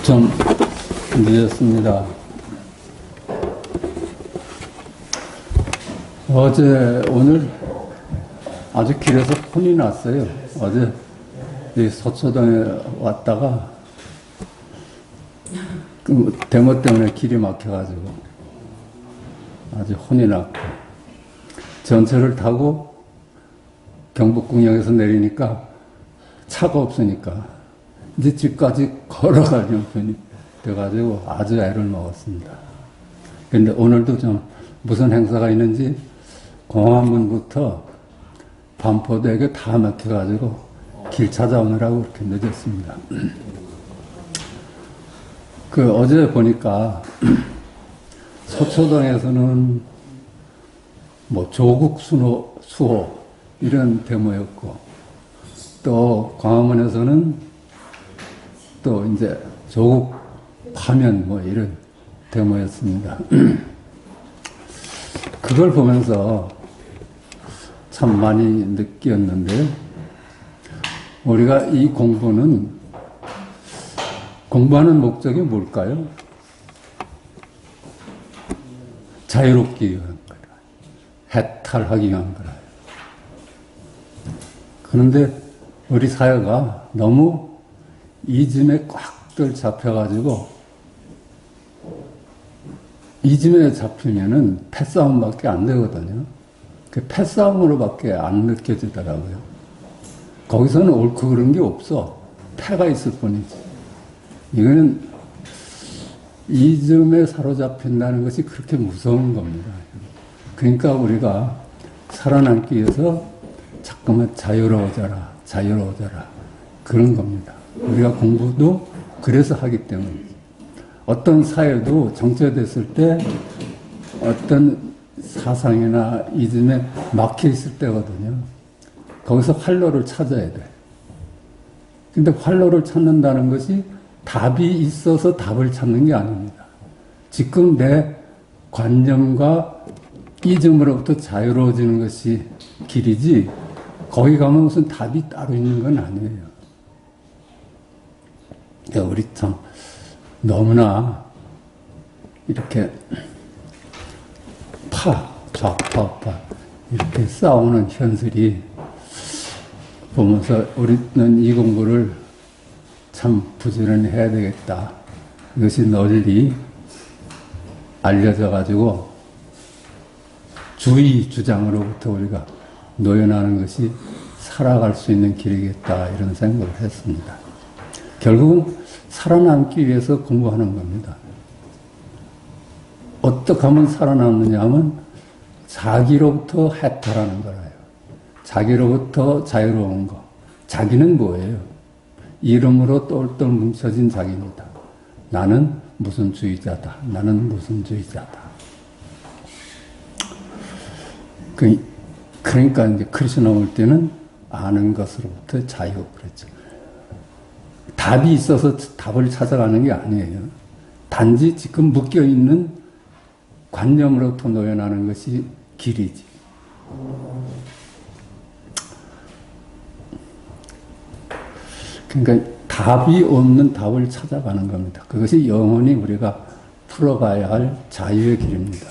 좀 늦었습니다. 오늘 아주 길에서 혼이 났어요. 어제 이 서초동에 왔다가 그 데모 때문에 길이 막혀가지고 아주 혼이 났고, 전철을 타고 경복궁역에서 내리니까 차가 없으니까 이제 집까지 걸어가는 편이 돼가지고 아주 애를 먹었습니다. 근데 오늘도 좀 무슨 행사가 있는지 공항문부터 반포대교 다 막혀가지고 길 찾아오느라고 그렇게 늦었습니다. 어제 보니까 서초동에서는 뭐 조국 수호 이런 데모였고, 또 광화문에서는 또 이제 조국 파면 뭐 이런 데모였습니다. 그걸 보면서 참 많이 느꼈는데요. 우리가 이 공부하는 목적이 뭘까요? 자유롭기 위한 거라, 해탈하기 위한 거라. 그런데 우리 사회가 너무 이즘에 꽉들 잡혀가지고, 이즘에 잡히면은 패싸움밖에 안 되거든요. 그 패싸움으로밖에 안 느껴지더라고요. 거기서는 옳고 그런 게 없어. 패가 있을 뿐이지. 이거는 이즘에 사로잡힌다는 것이 그렇게 무서운 겁니다. 그러니까 우리가 살아남기 위해서 자꾸만 자유로워져라, 자유로워져라. 그런 겁니다. 우리가 공부도 그래서 하기 때문이죠. 어떤 사회도 정체됐을 때 어떤 사상이나 이즘에 막혀 있을 때거든요. 거기서 활로를 찾아야 돼. 근데 활로를 찾는다는 것이 답이 있어서 답을 찾는 게 아닙니다. 지금 내 관념과 이즘으로부터 자유로워지는 것이 길이지, 거기 가면 무슨 답이 따로 있는 건 아니에요. 우리 참 너무나 이렇게 좌파 이렇게 싸우는 현실이 보면서 우리는 이 공부를 참 부지런히 해야 되겠다. 이것이 널리 알려져 가지고 주의 주장으로부터 우리가 노연하는 것이 살아갈 수 있는 길이겠다, 이런 생각을 했습니다. 결국은 살아남기 위해서 공부하는 겁니다. 어떻게 하면 살아남느냐 하면 자기로부터 해탈하는 거라요. 자기로부터 자유로운 거. 자기는 뭐예요? 이름으로 똘똘 뭉쳐진 자기입니다. 나는 무슨 주의자다. 나는 무슨 주의자다. 그러니까 이제 크리스나 올 때는 아는 것으로부터 자유, 그랬죠. 답이 있어서 답을 찾아가는 게 아니에요. 단지 지금 묶여있는 관념으로부터 노연하는 것이 길이지. 그러니까 답이 없는 답을 찾아가는 겁니다. 그것이 영원히 우리가 풀어가야 할 자유의 길입니다.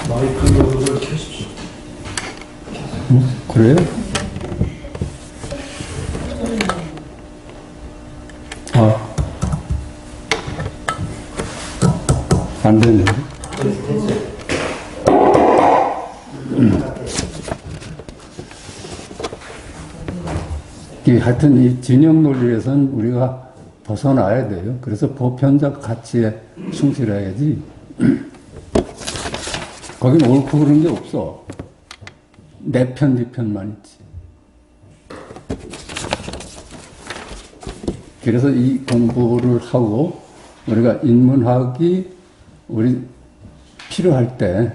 마이크를 켜십시오. 그래요? 안 되네. 하여튼 이 진영 논리에서는 우리가 벗어나야 돼요. 그래서 보편적 가치에 충실해야지. 거긴 옳고 그런 게 없어. 내 편, 네 편만 있지. 그래서 이 공부를 하고 우리가 인문학이 우리 필요할 때,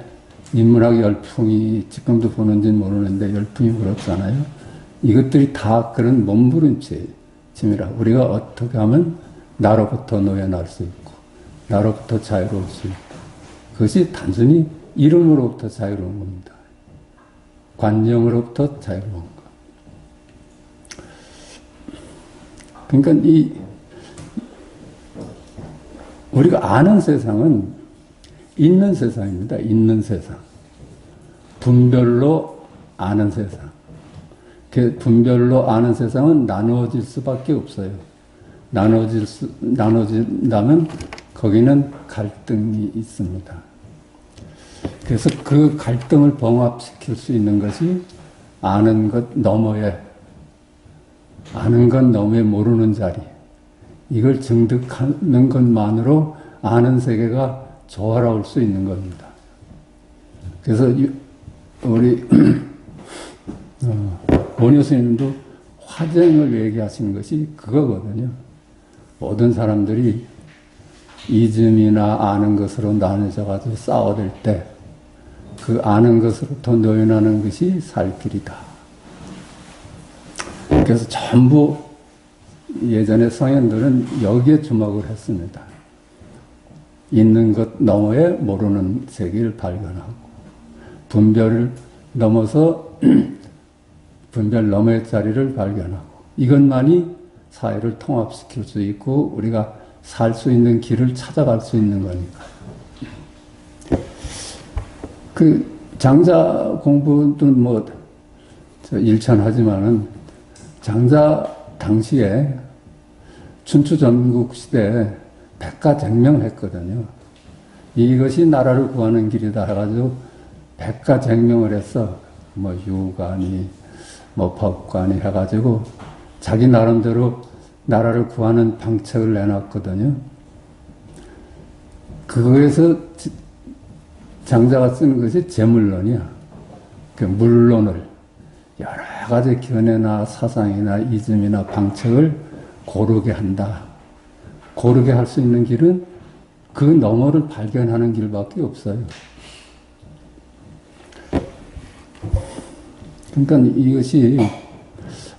인문학 열풍이 지금도 보는지는 모르는데 열풍이 그렇잖아요. 이것들이 다 그런 몸부림치입니다. 우리가 어떻게 하면 나로부터 노연할 수 있고 나로부터 자유로울 수 있고, 그것이 단순히 이름으로부터 자유로운 겁니다. 관념으로부터 자유로운 거. 그러니까 우리가 아는 세상은 있는 세상입니다. 있는 세상. 분별로 아는 세상. 그 분별로 아는 세상은 나누어질 수밖에 없어요. 나눠진다면 거기는 갈등이 있습니다. 그래서 그 갈등을 봉합시킬 수 있는 것이 아는 것 너머에 모르는 자리. 이걸 증득하는 것만으로 아는 세계가 조화로울 수 있는 겁니다. 그래서 우리 원효 스님도 화쟁을 얘기하시는 것이 그거거든요. 모든 사람들이 이즘이나 아는 것으로 나눠져 가지고 싸워댈 때 그 아는 것으로부터 노연하는 것이 살 길이다. 그래서 전부 예전에 성현들은 여기에 주목을 했습니다. 있는 것 너머에 모르는 세계를 발견하고 분별을 넘어서 분별 너머의 자리를 발견하고 이것만이 사회를 통합시킬 수 있고 우리가 살 수 있는 길을 찾아갈 수 있는 거니까요. 그 장자 공부도 뭐 일천하지만은 장자 당시에 춘추 전국 시대에 백가쟁명했거든요. 이것이 나라를 구하는 길이다 해가지고 백가쟁명을 해서 뭐 유관이 뭐 법관이 해가지고 자기 나름대로 나라를 구하는 방책을 내놨거든요. 그거에서 장자가 쓰는 것이 재물론이야. 그 물론을 여러 가지 견해나 사상이나 이즘이나 방책을 고르게 한다. 고르게 할 수 있는 길은 그 너머를 발견하는 길밖에 없어요. 그러니까 이것이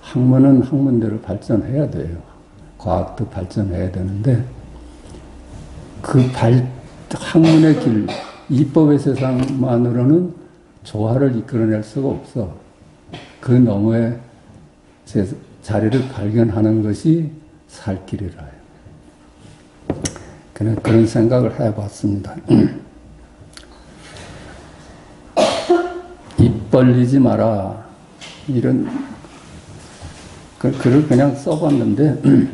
학문은 학문대로 발전해야 돼요. 과학도 발전해야 되는데 그 학문의 길, 이법의 세상만으로는 조화를 이끌어낼 수가 없어. 그 너머의 자리를 발견하는 것이 살 길이라 해요. 그런 생각을 해봤습니다. 입 벌리지 마라. 이런 글을 그냥 써봤는데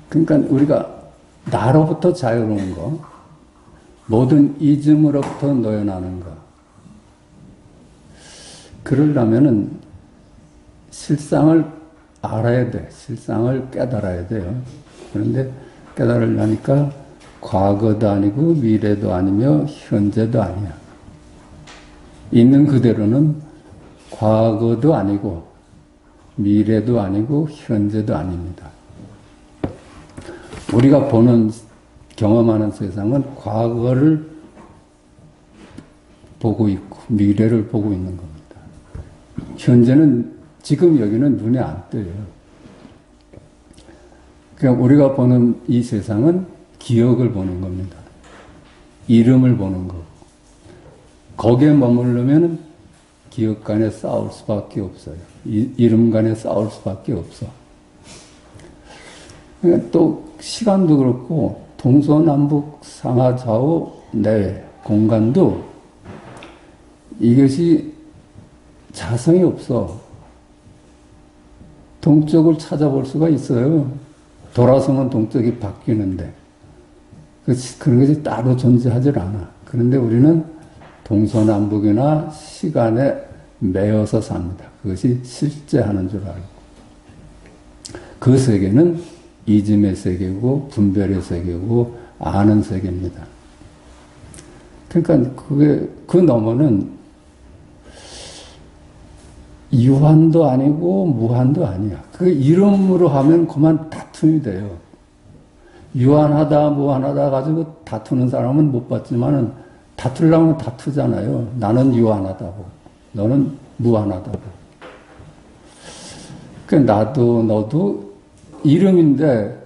그러니까 우리가 나로부터 자유로운 거, 모든 이즘으로부터 노연하는 거. 그러려면은 실상을 알아야 돼. 실상을 깨달아야 돼요. 그런데 깨달으려니까 과거도 아니고 미래도 아니며 현재도 아니야. 있는 그대로는 과거도 아니고 미래도 아니고 현재도 아닙니다. 우리가 보는 경험하는 세상은 과거를 보고 있고 미래를 보고 있는 겁니다. 현재는 지금 여기는 눈에 안 띄어요. 그러니까 우리가 보는 이 세상은 기억을 보는 겁니다. 이름을 보는 거고 거기에 머무르면 기억 간에 싸울 수밖에 없어요. 이름 간에 싸울 수밖에 없어. 그러니까 또 시간도 그렇고 동서남북 상하좌우 내외 공간도 이것이 자성이 없어. 동쪽을 찾아볼 수가 있어요. 돌아서면 동쪽이 바뀌는데 그런 것이 따로 존재하지 않아. 그런데 우리는 동서남북이나 시간에 매여서 삽니다. 그것이 실제하는 줄 알고. 그 세계는 이즘의 세계고 분별의 세계고 아는 세계입니다. 그러니까 그 너머는 유한도 아니고 무한도 아니야. 그 이름으로 하면 그만 다툼이 돼요. 유한하다 무한하다 가지고 다투는 사람은 못 봤지만은 다투려면 다투잖아요. 나는 유한하다고 너는 무한하다고. 그 나도 너도 이름인데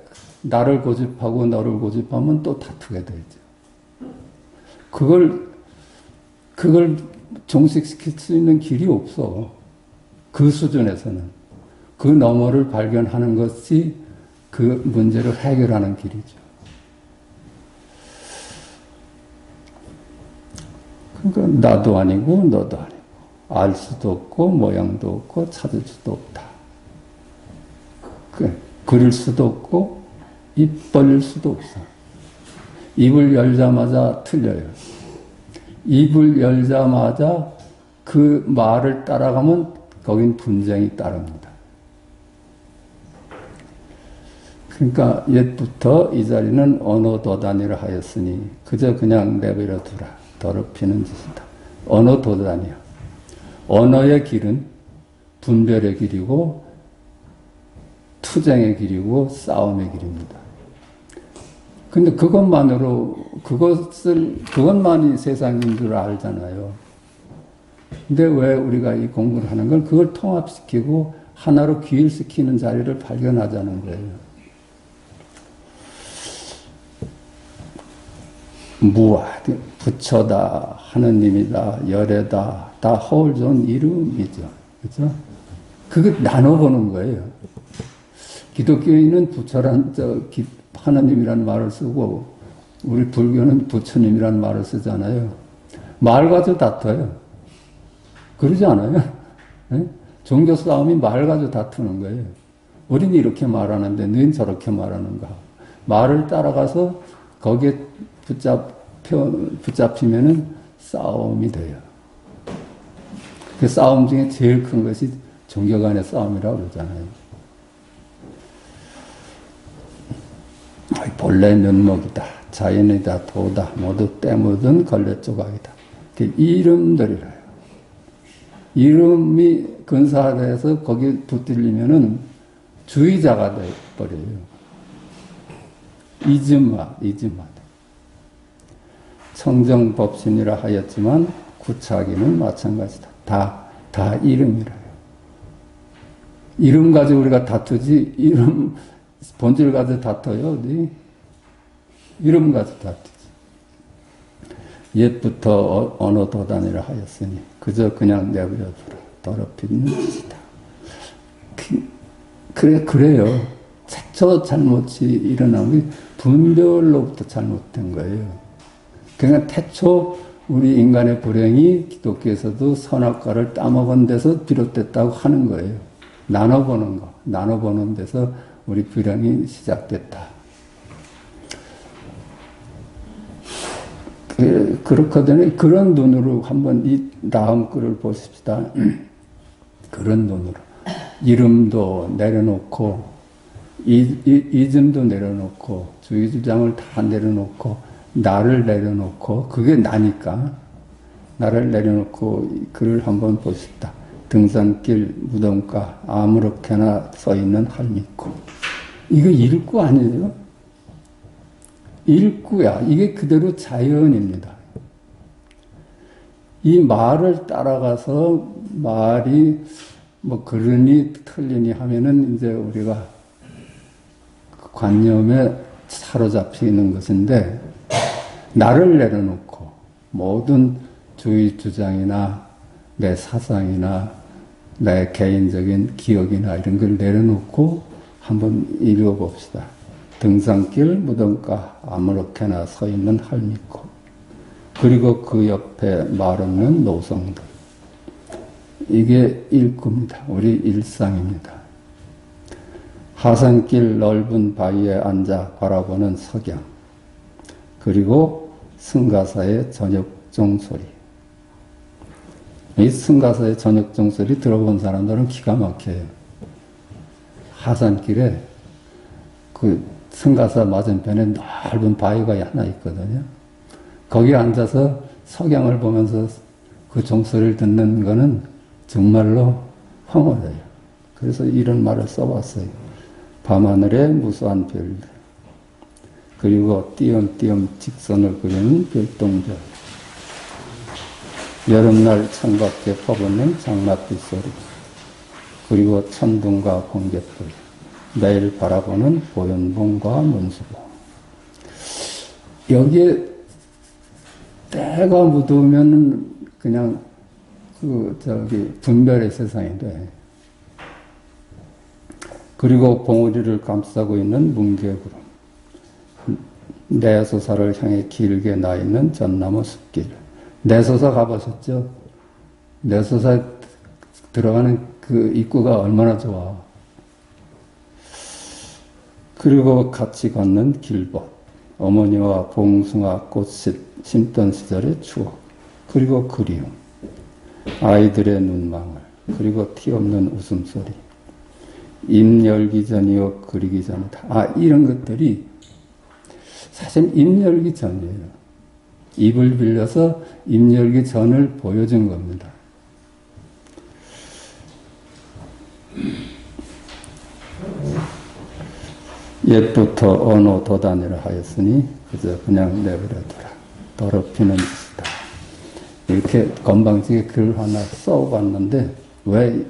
나를 고집하고 너를 고집하면 또 다투게 되죠. 그걸 종식시킬 수 있는 길이 없어. 그 수준에서는. 그 너머를 발견하는 것이 그 문제를 해결하는 길이죠. 그러니까 나도 아니고 너도 아니고 알 수도 없고 모양도 없고 찾을 수도 없다. 그릴 수도 없고 입 벌릴 수도 없어. 입을 열자마자 틀려요. 입을 열자마자 그 말을 따라가면 거긴 분쟁이 따릅니다. 그러니까 옛부터 이 자리는 언어도단이라 하였으니 그저 그냥 내버려 두라. 더럽히는 짓이다. 언어도단이야. 언어의 길은 분별의 길이고 투쟁의 길이고 싸움의 길입니다. 근데 그것만이 세상인 줄 알잖아요. 근데 왜 우리가 이 공부를 하는 건 그걸 통합시키고 하나로 귀일시키는 자리를 발견하자는 거예요. 무아, 부처다, 하느님이다, 열애다, 다 허울 좋은 이름이죠. 그죠? 그게 나눠보는 거예요. 기독교인은 부처란, 하느님이라는 말을 쓰고, 우리 불교는 부처님이라는 말을 쓰잖아요. 말 가지고 다퉈요. 그러지 않아요? 네? 종교 싸움이 말 가지고 다투는 거예요. 우리는 이렇게 말하는데, 너희는 저렇게 말하는가. 말을 따라가서 거기에 붙잡히면은 싸움이 돼요. 그 싸움 중에 제일 큰 것이 종교 간의 싸움이라고 그러잖아요. 본래 면목이다, 자연이다, 도다, 모두 때묻은 걸레 조각이다. 이름들이라요. 이름이 근사화돼서 거기에 붙들리면은 주의자가 돼버려요. 이즘화. 청정법신이라 하였지만 구차하기는 마찬가지다. 다 이름이라요. 이름 가지고 우리가 다투지, 이름, 본질 가지고 다퉈요, 어디? 이름 가지고 다투지. 옛부터 언어도단이라 하였으니, 그저 그냥 내버려 두라. 더럽히는 짓이다. 그래요. 최초 잘못이 일어난 게 분별로부터 잘못된 거예요. 그러니까 태초 우리 인간의 불행이 기독교에서도 선악과를 따먹은 데서 비롯됐다고 하는 거예요. 나눠보는 데서 우리 불행이 시작됐다. 그렇거든요. 그런 눈으로 한번 이 다음 글을 보십시다. 그런 눈으로. 이름도 내려놓고, 이즘도 내려놓고, 주의주장을 다 내려놓고, 나를 내려놓고, 그게 나니까, 나를 내려놓고 글을 한번 보십시다. 등산길, 무덤가, 아무렇게나 서 있는 할미꽃. 이거 일구 아니에요? 일구야. 이게 그대로 자연입니다. 이 말을 따라가서 말이 뭐 그러니 틀리니 하면은 이제 우리가 관념에 사로잡히는 것인데, 나를 내려놓고 모든 주의 주장이나 내 사상이나 내 개인적인 기억이나 이런 걸 내려놓고 한번 읽어봅시다. 등산길, 무덤가, 아무렇게나 서 있는 할미꽃. 그리고 그 옆에 말 없는 노성들. 이게 일구입니다. 우리 일상입니다. 하산길 넓은 바위에 앉아 바라보는 석양. 그리고 승가사의 저녁종 소리. 이 승가사의 저녁종 소리 들어본 사람들은 기가 막혀요. 하산길에 그 승가사 맞은편에 넓은 바위가 하나 있거든요. 거기 앉아서 석양을 보면서 그 종소리를 듣는 거는 정말로 황홀해요. 그래서 이런 말을 써봤어요. 밤하늘에 무수한 별들. 그리고 띄엄띄엄 직선을 그리는 별똥별. 여름날 창밖에 퍼붓는 장맛빛 소리. 그리고 천둥과 번갯불. 매일 바라보는 보현봉과 문수봉. 여기에 때가 묻으면 그냥 분별의 세상이 돼. 그리고 봉우리를 감싸고 있는 뭉게구름. 내소사를 향해 길게 나 있는 전나무 숲길. 내소사 가보셨죠? 내소사에 들어가는 그 입구가 얼마나 좋아. 그리고 같이 걷는 길벗. 어머니와 봉숭아 꽃을 심던 시절의 추억. 그리고 그리움. 아이들의 눈망울. 그리고 티없는 웃음소리. 입 열기 전이요 그리기 전이다. 이런 것들이 사실 입 열기 전이에요. 입을 빌려서 입 열기 전을 보여준 겁니다. 옛부터 언어 도단이라 하였으니 그저 그냥 내버려두라. 더럽히는 짓이다. 이렇게 건방지게 글 하나 써봤는데 왜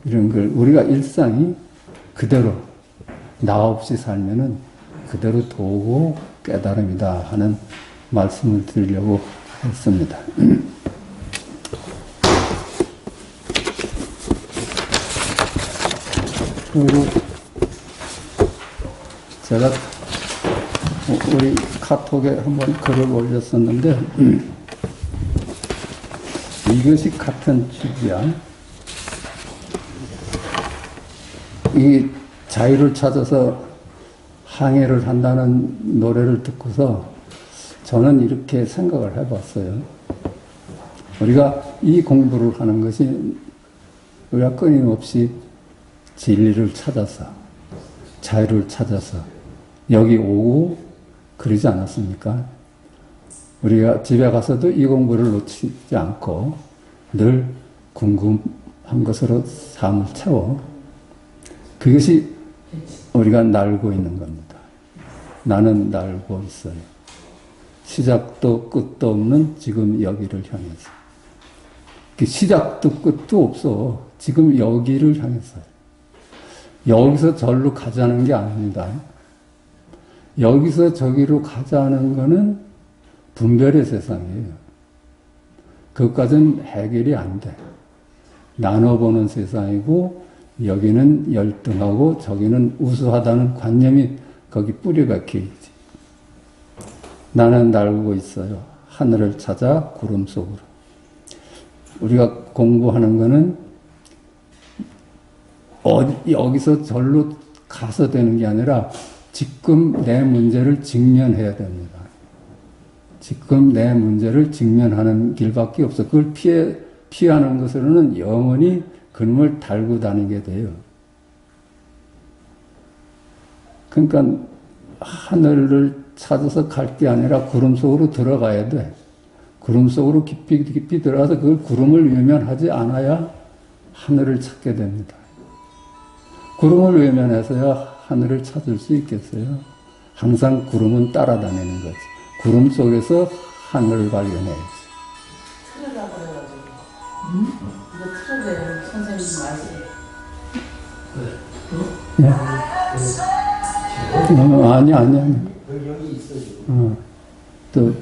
이런 걸 우리가 일상이 그대로 나 없이 살면은 그대로 도고 깨달음이다 하는 말씀을 드리려고 했습니다. 그리고 제가 우리 카톡에 한번 글을 올렸었는데 이것이 같은 취지야. 이 자유를 찾아서 항해를 한다는 노래를 듣고서 저는 이렇게 생각을 해봤어요. 우리가 이 공부를 하는 것이 우리가 끊임없이 진리를 찾아서 자유를 찾아서 여기 오고 그러지 않았습니까? 우리가 집에 가서도 이 공부를 놓치지 않고 늘 궁금한 것으로 삶을 채워. 그것이 우리가 날고 있는 겁니다. 나는 날고 있어요. 시작도 끝도 없는 지금 여기를 향해서. 시작도 끝도 없어. 지금 여기를 향해서. 여기서 절로 가자는 게 아닙니다. 여기서 저기로 가자는 거는 분별의 세상이에요. 그것까지는 해결이 안 돼. 나눠보는 세상이고 여기는 열등하고 저기는 우수하다는 관념이 거기 뿌리가 박혀있지. 나는 날고 있어요. 하늘을 찾아 구름 속으로. 우리가 공부하는 거는 여기서 절로 가서 되는 게 아니라 지금 내 문제를 직면해야 됩니다. 지금 내 문제를 직면하는 길밖에 없어. 그걸 피하는 것으로는 영원히 그놈을 달고 다니게 돼요. 그러니까 하늘을 찾아서 갈 게 아니라 구름 속으로 들어가야 돼. 구름 속으로 깊이 들어가서 그 구름을 외면하지 않아야 하늘을 찾게 됩니다. 구름을 외면해서야 하늘을 찾을 수 있겠어요? 항상 구름은 따라다니는 거지. 구름 속에서 하늘을 발견해야지. 틀으라고 그래가지고. 이거 틀어줘요. 선생님 말씀. 네? 아니. 여기 있어요. 또,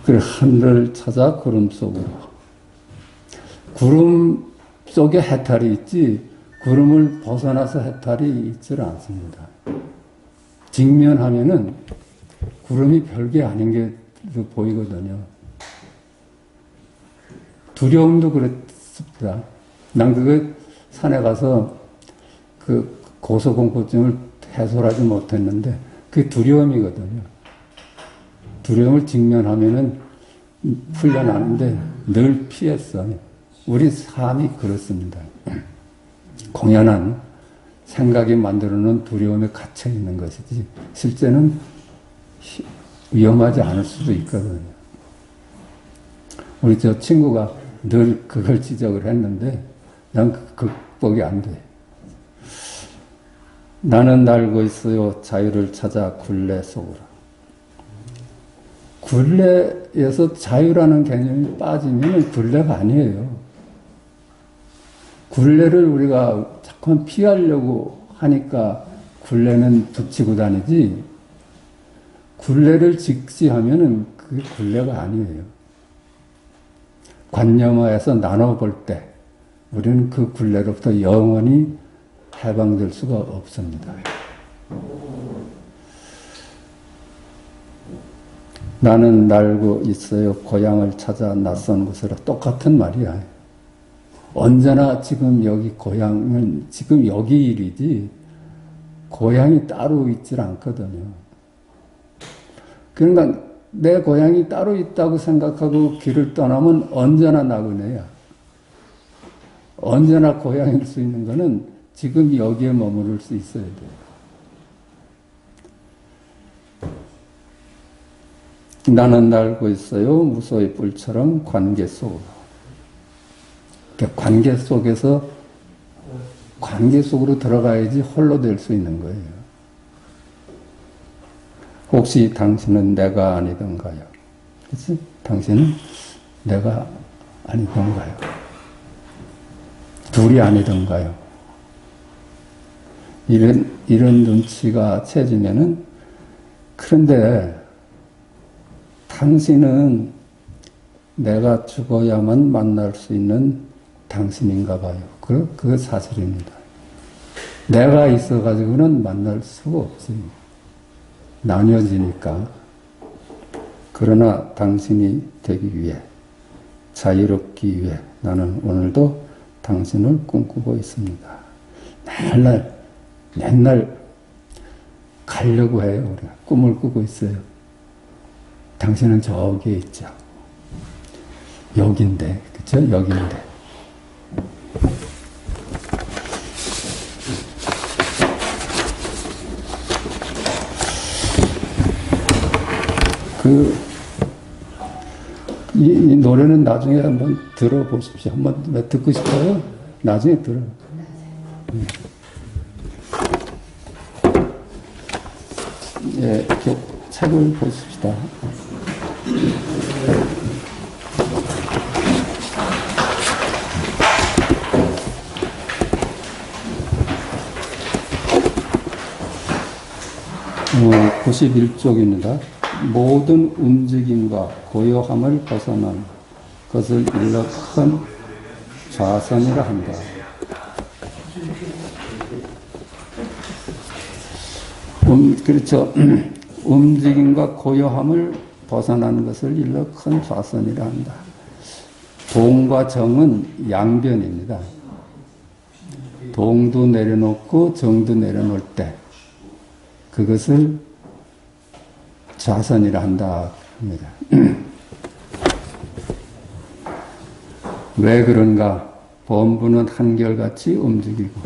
그 하늘을 찾아 구름 속으로. 구름 속에 해탈이 있지, 구름을 벗어나서 해탈이 있질 않습니다. 직면하면은 구름이 별게 아닌 게 보이거든요. 두려움도 그랬습니다. 난 그거 산에 가서 그 고소공포증을 해소하지 못했는데 그게 두려움이거든요. 두려움을 직면하면은 풀려나는데 늘 피했어요. 우리 삶이 그렇습니다. 공연한 생각이 만들어놓은 두려움에 갇혀 있는 것이지 실제는 위험하지 않을 수도 있거든요. 우리 저 친구가 늘 그걸 지적을 했는데 난 극복이 안 돼. 나는 날고 있어요. 자유를 찾아 굴레 속으로. 굴레에서 자유라는 개념이 빠지면 굴레가 아니에요. 굴레를 우리가 자꾸만 피하려고 하니까 굴레는 붙이고 다니지, 굴레를 직시하면은 그게 굴레가 아니에요. 관념화해서 나눠볼 때 우리는 그 굴레로부터 영원히 해방될 수가 없습니다. 나는 날고 있어요. 고향을 찾아 낯선 곳으로. 똑같은 말이야. 언제나 지금 여기 고향은 지금 여기 일이지 고향이 따로 있질 않거든요. 그러니까 내 고향이 따로 있다고 생각하고 길을 떠나면 언제나 나그네야. 언제나 고향일 수 있는 거는 지금 여기에 머무를 수 있어야 돼요. 나는 날고 있어요. 무소의 뿔처럼 관계 속으로. 그러니까 관계 속으로 들어가야지 홀로 될 수 있는 거예요. 혹시 당신은 내가 아니던가요? 그치? 당신은 내가 아니던가요? 둘이 아니던가요? 이런 눈치가 채지면은, 그런데 당신은 내가 죽어야만 만날 수 있는 당신인가 봐요. 그거 사실입니다. 내가 있어가지고는 만날 수가 없지. 나뉘어지니까. 그러나 당신이 되기 위해, 자유롭기 위해 나는 오늘도 당신을 꿈꾸고 있습니다. 맨날 가려고 해요. 우리가 꿈을 꾸고 있어요. 당신은 저기에 있죠. 여긴데, 그쵸? 여긴데. 이 노래는 나중에 한번 들어보십시오. 한번 듣고 싶어요? 나중에 들어. 예, 이렇게 책을 보십시다. 어, 91쪽입니다. 모든 움직임과 고요함을 벗어난 것을 일러 큰 좌선이라 한다. 그렇죠. 움직임과 고요함을 벗어난 것을 일러 큰 좌선이라 한다. 동과 정은 양변입니다. 동도 내려놓고 정도 내려놓을 때 그것을 좌선이라 한다 합니다. 왜 그런가? 범부는 한결같이 움직이고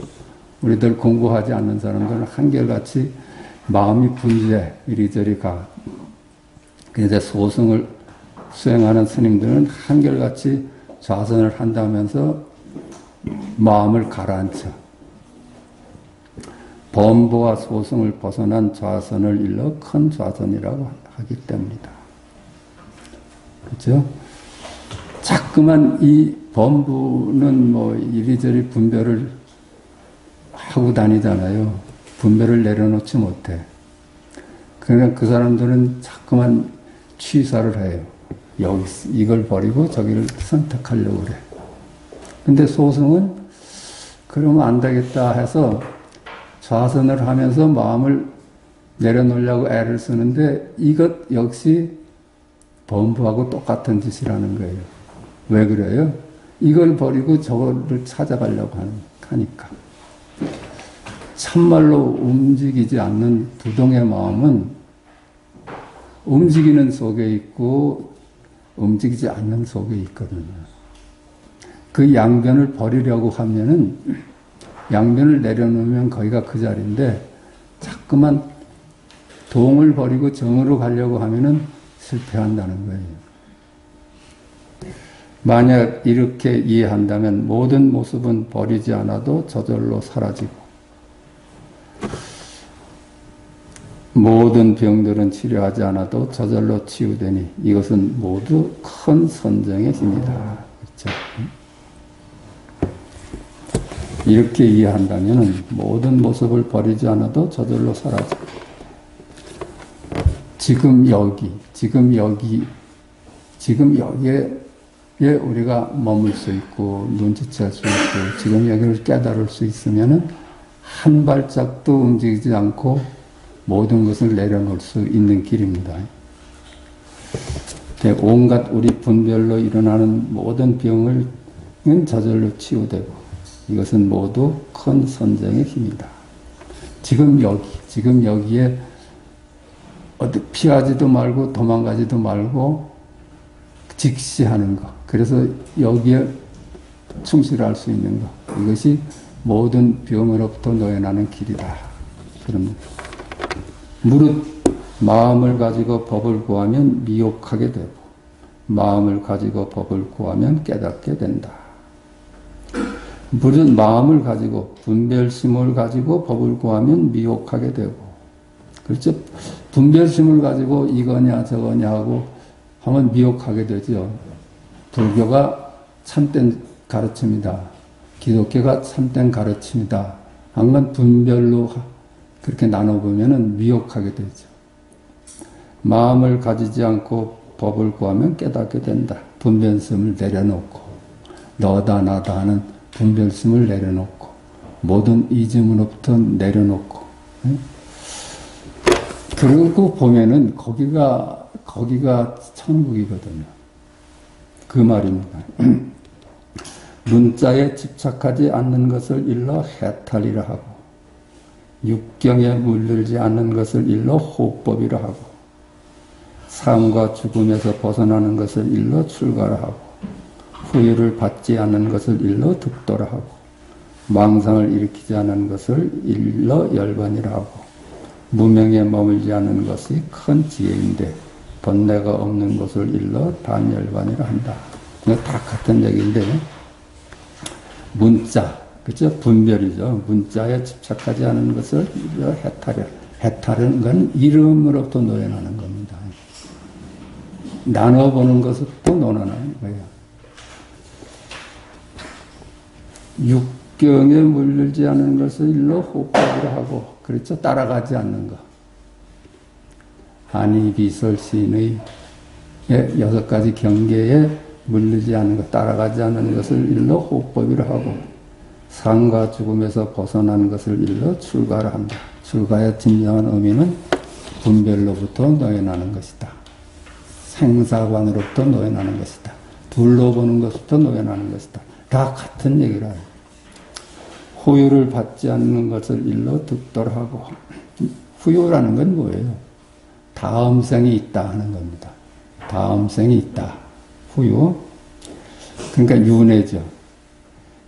우리들 공부하지 않는 사람들은 한결같이 마음이 분주해 이리저리 가. 그래서 소승을 수행하는 스님들은 한결같이 좌선을 한다면서 마음을 가라앉혀. 범부와 소승을 벗어난 좌선을 일러 큰 좌선이라고 하기 때문이다. 그렇죠? 자꾸만 이 범부는 뭐 이리저리 분별을 하고 다니잖아요. 분별을 내려놓지 못해. 그러니까 그 사람들은 자꾸만 취사를 해요. 여기 이걸 버리고 저기를 선택하려고 그래. 근데 소승은 그러면 안 되겠다 해서 좌선을 하면서 마음을 내려놓으려고 애를 쓰는데 이것 역시 범부하고 똑같은 짓이라는 거예요. 왜 그래요? 이걸 버리고 저거를 찾아가려고 하니까. 참말로 움직이지 않는 부동의 마음은 움직이는 속에 있고 움직이지 않는 속에 있거든요. 그 양변을 버리려고 하면은 양변을 내려놓으면 거기가 그 자리인데 자꾸만 동을 버리고 정으로 가려고 하면은 실패한다는 거예요. 만약 이렇게 이해한다면 모든 모습은 버리지 않아도 저절로 사라지고 모든 병들은 치료하지 않아도 저절로 치유되니 이것은 모두 큰 선정의 힘이다. 그렇죠? 이렇게 이해한다면 모든 모습을 버리지 않아도 저절로 사라지고 지금 여기에 우리가 머물 수 있고 눈치챌 수 있고 지금 여기를 깨달을 수 있으면은 한 발짝도 움직이지 않고 모든 것을 내려놓을 수 있는 길입니다. 온갖 우리 분별로 일어나는 모든 병은 저절로 치유되고 이것은 모두 큰 선정의 힘이다. 지금 여기에 어디 피하지도 말고 도망가지도 말고 직시하는 것. 그래서 여기에 충실할 수 있는 것. 이것이 모든 병으로부터 놓여나는 길이다. 그럽니다. 무릇 마음을 가지고 법을 구하면 미혹하게 되고 마음을 가지고 법을 구하면 깨닫게 된다. 무릇 마음을 가지고 분별심을 가지고 법을 구하면 미혹하게 되고 그렇죠? 분별심을 가지고 이거냐 저거냐 하고 하면 미혹하게 되죠. 불교가 참된 가르침이다. 기독교가 참된 가르침이다. 한 건 분별로 그렇게 나눠보면 미혹하게 되죠. 마음을 가지지 않고 법을 구하면 깨닫게 된다. 분별심을 내려놓고 너다 나다 하는 분별심을 내려놓고 모든 이즘으로부터 내려놓고 그러고 보면은 거기가 천국이거든요. 그 말입니다. 문자에 집착하지 않는 것을 일러 해탈이라 하고 육경에 물들지 않는 것을 일러 호법이라 하고 삶과 죽음에서 벗어나는 것을 일러 출가라 하고 후유를 받지 않는 것을 일러 득도라 하고 망상을 일으키지 않는 것을 일러 열반이라 하고 무명에 머물지 않는 것이 큰 지혜인데 번뇌가 없는 것을 일러 단열반이라 한다. 이거 다 같은 얘기인데 문자, 그죠? 분별이죠. 문자에 집착하지 않은 것을 일러 해탈이라. 해탈은 건 이름으로부터 놓여나는 겁니다. 나눠보는 것부터 놓여나는 거예요. 육경에 물들지 않은 것을 일러 호법이라 하고, 그렇죠? 따라가지 않는 것. 한이, 비설, 신의 6가지 경계에 물들지 않는 것, 따라가지 않는 것을 일러 호법이라 하고, 삶과 죽음에서 벗어나는 것을 일러 출가라 한다. 출가의 진정한 의미는 분별로부터 놓여나는 것이다. 생사관으로부터 놓여나는 것이다. 둘로 보는 것부터 놓여나는 것이다. 다 같은 얘기라. 후유를 받지 않는 것을 일러 득도를 하고, 후유라는 건 뭐예요? 다음 생이 있다 하는 겁니다. 다음 생이 있다. 후유. 그러니까 윤회죠.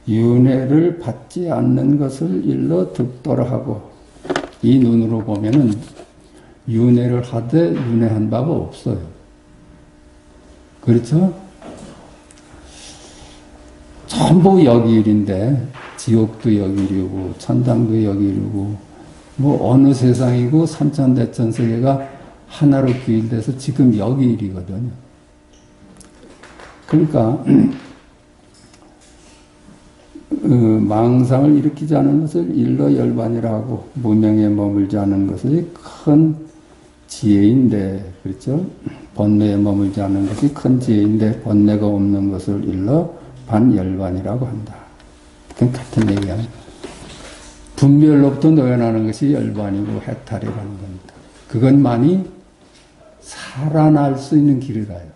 윤회를 받지 않는 것을 일러 득도를 하고, 이 눈으로 보면은 윤회를 하되 윤회한 바가 없어요. 그렇죠? 전부 여기일인데 지옥도 여기일이고 천당도 여기일이고 뭐 어느 세상이고 삼천대천 세계가 하나로 귀일돼서 지금 여기일이거든요. 그러니까 망상을 일으키지 않은 것을 일러 열반이라 하고 무명에 머물지 않은 것이 큰 지혜인데, 그렇죠? 번뇌에 머물지 않은 것이 큰 지혜인데 번뇌가 없는 것을 일러 반열반이라고 한다. 그건 같은 얘기야. 분별로부터 놓여나는 것이 열반이고 해탈이라는 겁니다. 그것만이 살아날 수 있는 길이라요.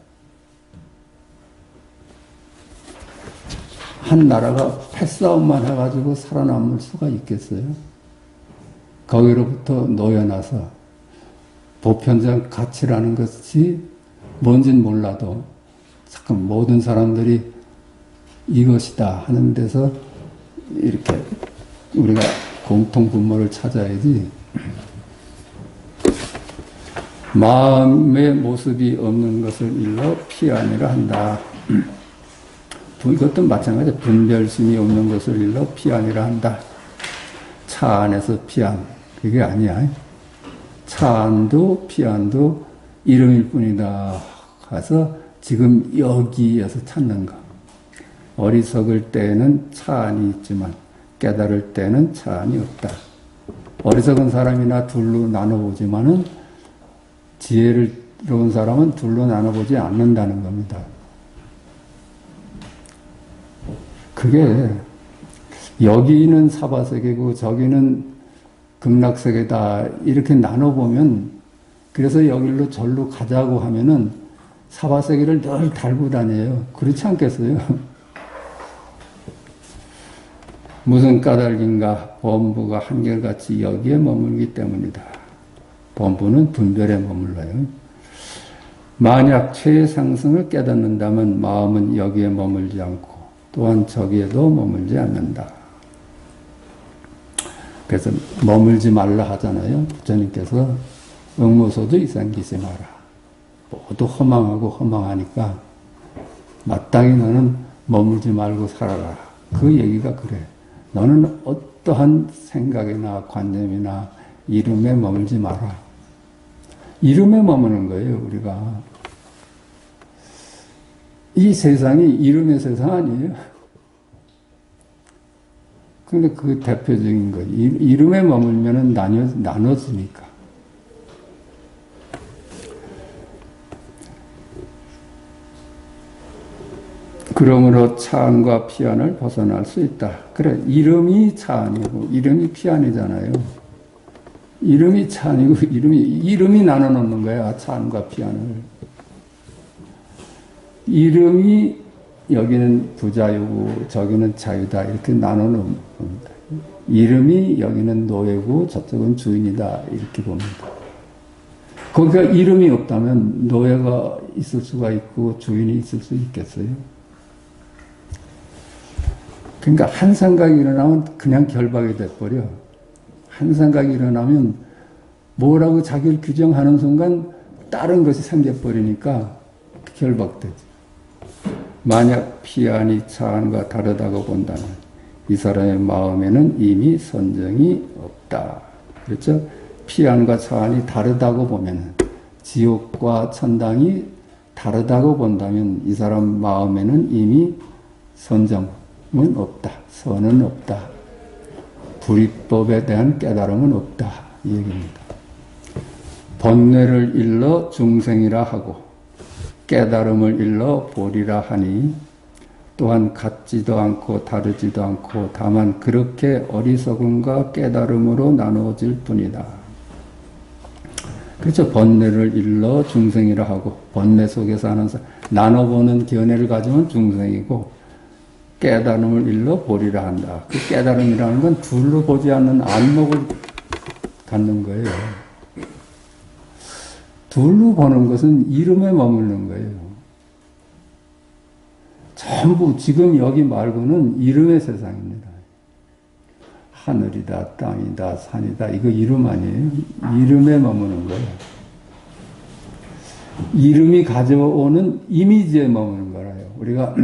한 나라가 패싸움만 해가지고 살아남을 수가 있겠어요? 거기로부터 놓여나서 보편적 가치라는 것이 뭔진 몰라도 잠깐 모든 사람들이 이것이다 하는 데서 이렇게 우리가 공통 분모를 찾아야지. 마음의 모습이 없는 것을 일러 피안이라 한다. 이것도 마찬가지야. 분별심이 없는 것을 일러 피안이라 한다. 차 안에서 피안. 그게 아니야. 차 안도 피안도 이름일 뿐이다. 가서 지금 여기에서 찾는 거. 어리석을 때에는 차 안이 있지만 깨달을 때는 차 안이 없다. 어리석은 사람이나 둘로 나눠보지만은 지혜로운 사람은 둘로 나눠보지 않는다는 겁니다. 그게 여기는 사바세계고 저기는 극락세계다 이렇게 나눠보면, 그래서 여기로 절로 가자고 하면은 사바세계를 늘 달고 다녀요. 그렇지 않겠어요? 무슨 까닭인가? 범부가 한결같이 여기에 머물기 때문이다. 범부는 분별에 머물러요. 만약 최상승을 깨닫는다면 마음은 여기에 머물지 않고 또한 저기에도 머물지 않는다. 그래서 머물지 말라 하잖아요. 부처님께서 응모소도 이상기지 마라. 모두 허망하고 허망하니까 마땅히 너는 머물지 말고 살아라. 그 얘기가 그래. 너는 어떠한 생각이나 관념이나 이름에 머물지 마라. 이름에 머무는 거예요, 우리가. 이 세상이 이름의 세상 아니에요? 근데 그 대표적인 거예요. 이름에 머물면은 나눠지니까. 그러므로 차안과 피안을 벗어날 수 있다. 그래, 이름이 차안이고 이름이 피안이잖아요. 이름이 차안이고 이름이 나눠놓는 거야, 차안과 피안을. 이름이 여기는 부자유고 저기는 자유다 이렇게 나눠놓는 겁니다. 이름이 여기는 노예고 저쪽은 주인이다 이렇게 봅니다. 거기가 이름이 없다면 노예가 있을 수가 있고 주인이 있을 수 있겠어요? 그러니까 한 생각이 일어나면 그냥 결박이 돼버려. 한 생각이 일어나면 뭐라고 자기를 규정하는 순간 다른 것이 생겨버리니까 결박되지. 만약 피안이 차안과 다르다고 본다면 이 사람의 마음에는 이미 선정이 없다. 그렇죠? 피안과 차안이 다르다고 보면, 지옥과 천당이 다르다고 본다면 이 사람 마음에는 이미 선정은 없다. 선은 없다. 불이법에 대한 깨달음은 없다. 이 얘기입니다. 번뇌를 일러 중생이라 하고 깨달음을 일러 보리라 하니 또한 같지도 않고 다르지도 않고 다만 그렇게 어리석음과 깨달음으로 나누어질 뿐이다. 그렇죠. 번뇌를 일러 중생이라 하고, 번뇌 속에서 하는 나눠보는 견해를 가지면 중생이고, 깨달음을 일러 보리라 한다. 그 깨달음이라는 건 둘로 보지 않는 안목을 갖는 거예요. 둘로 보는 것은 이름에 머무는 거예요. 전부 지금 여기 말고는 이름의 세상입니다. 하늘이다, 땅이다, 산이다, 이거 이름 아니에요? 이름에 머무는 거예요. 이름이 가져오는 이미지에 머무는 거라요. 우리가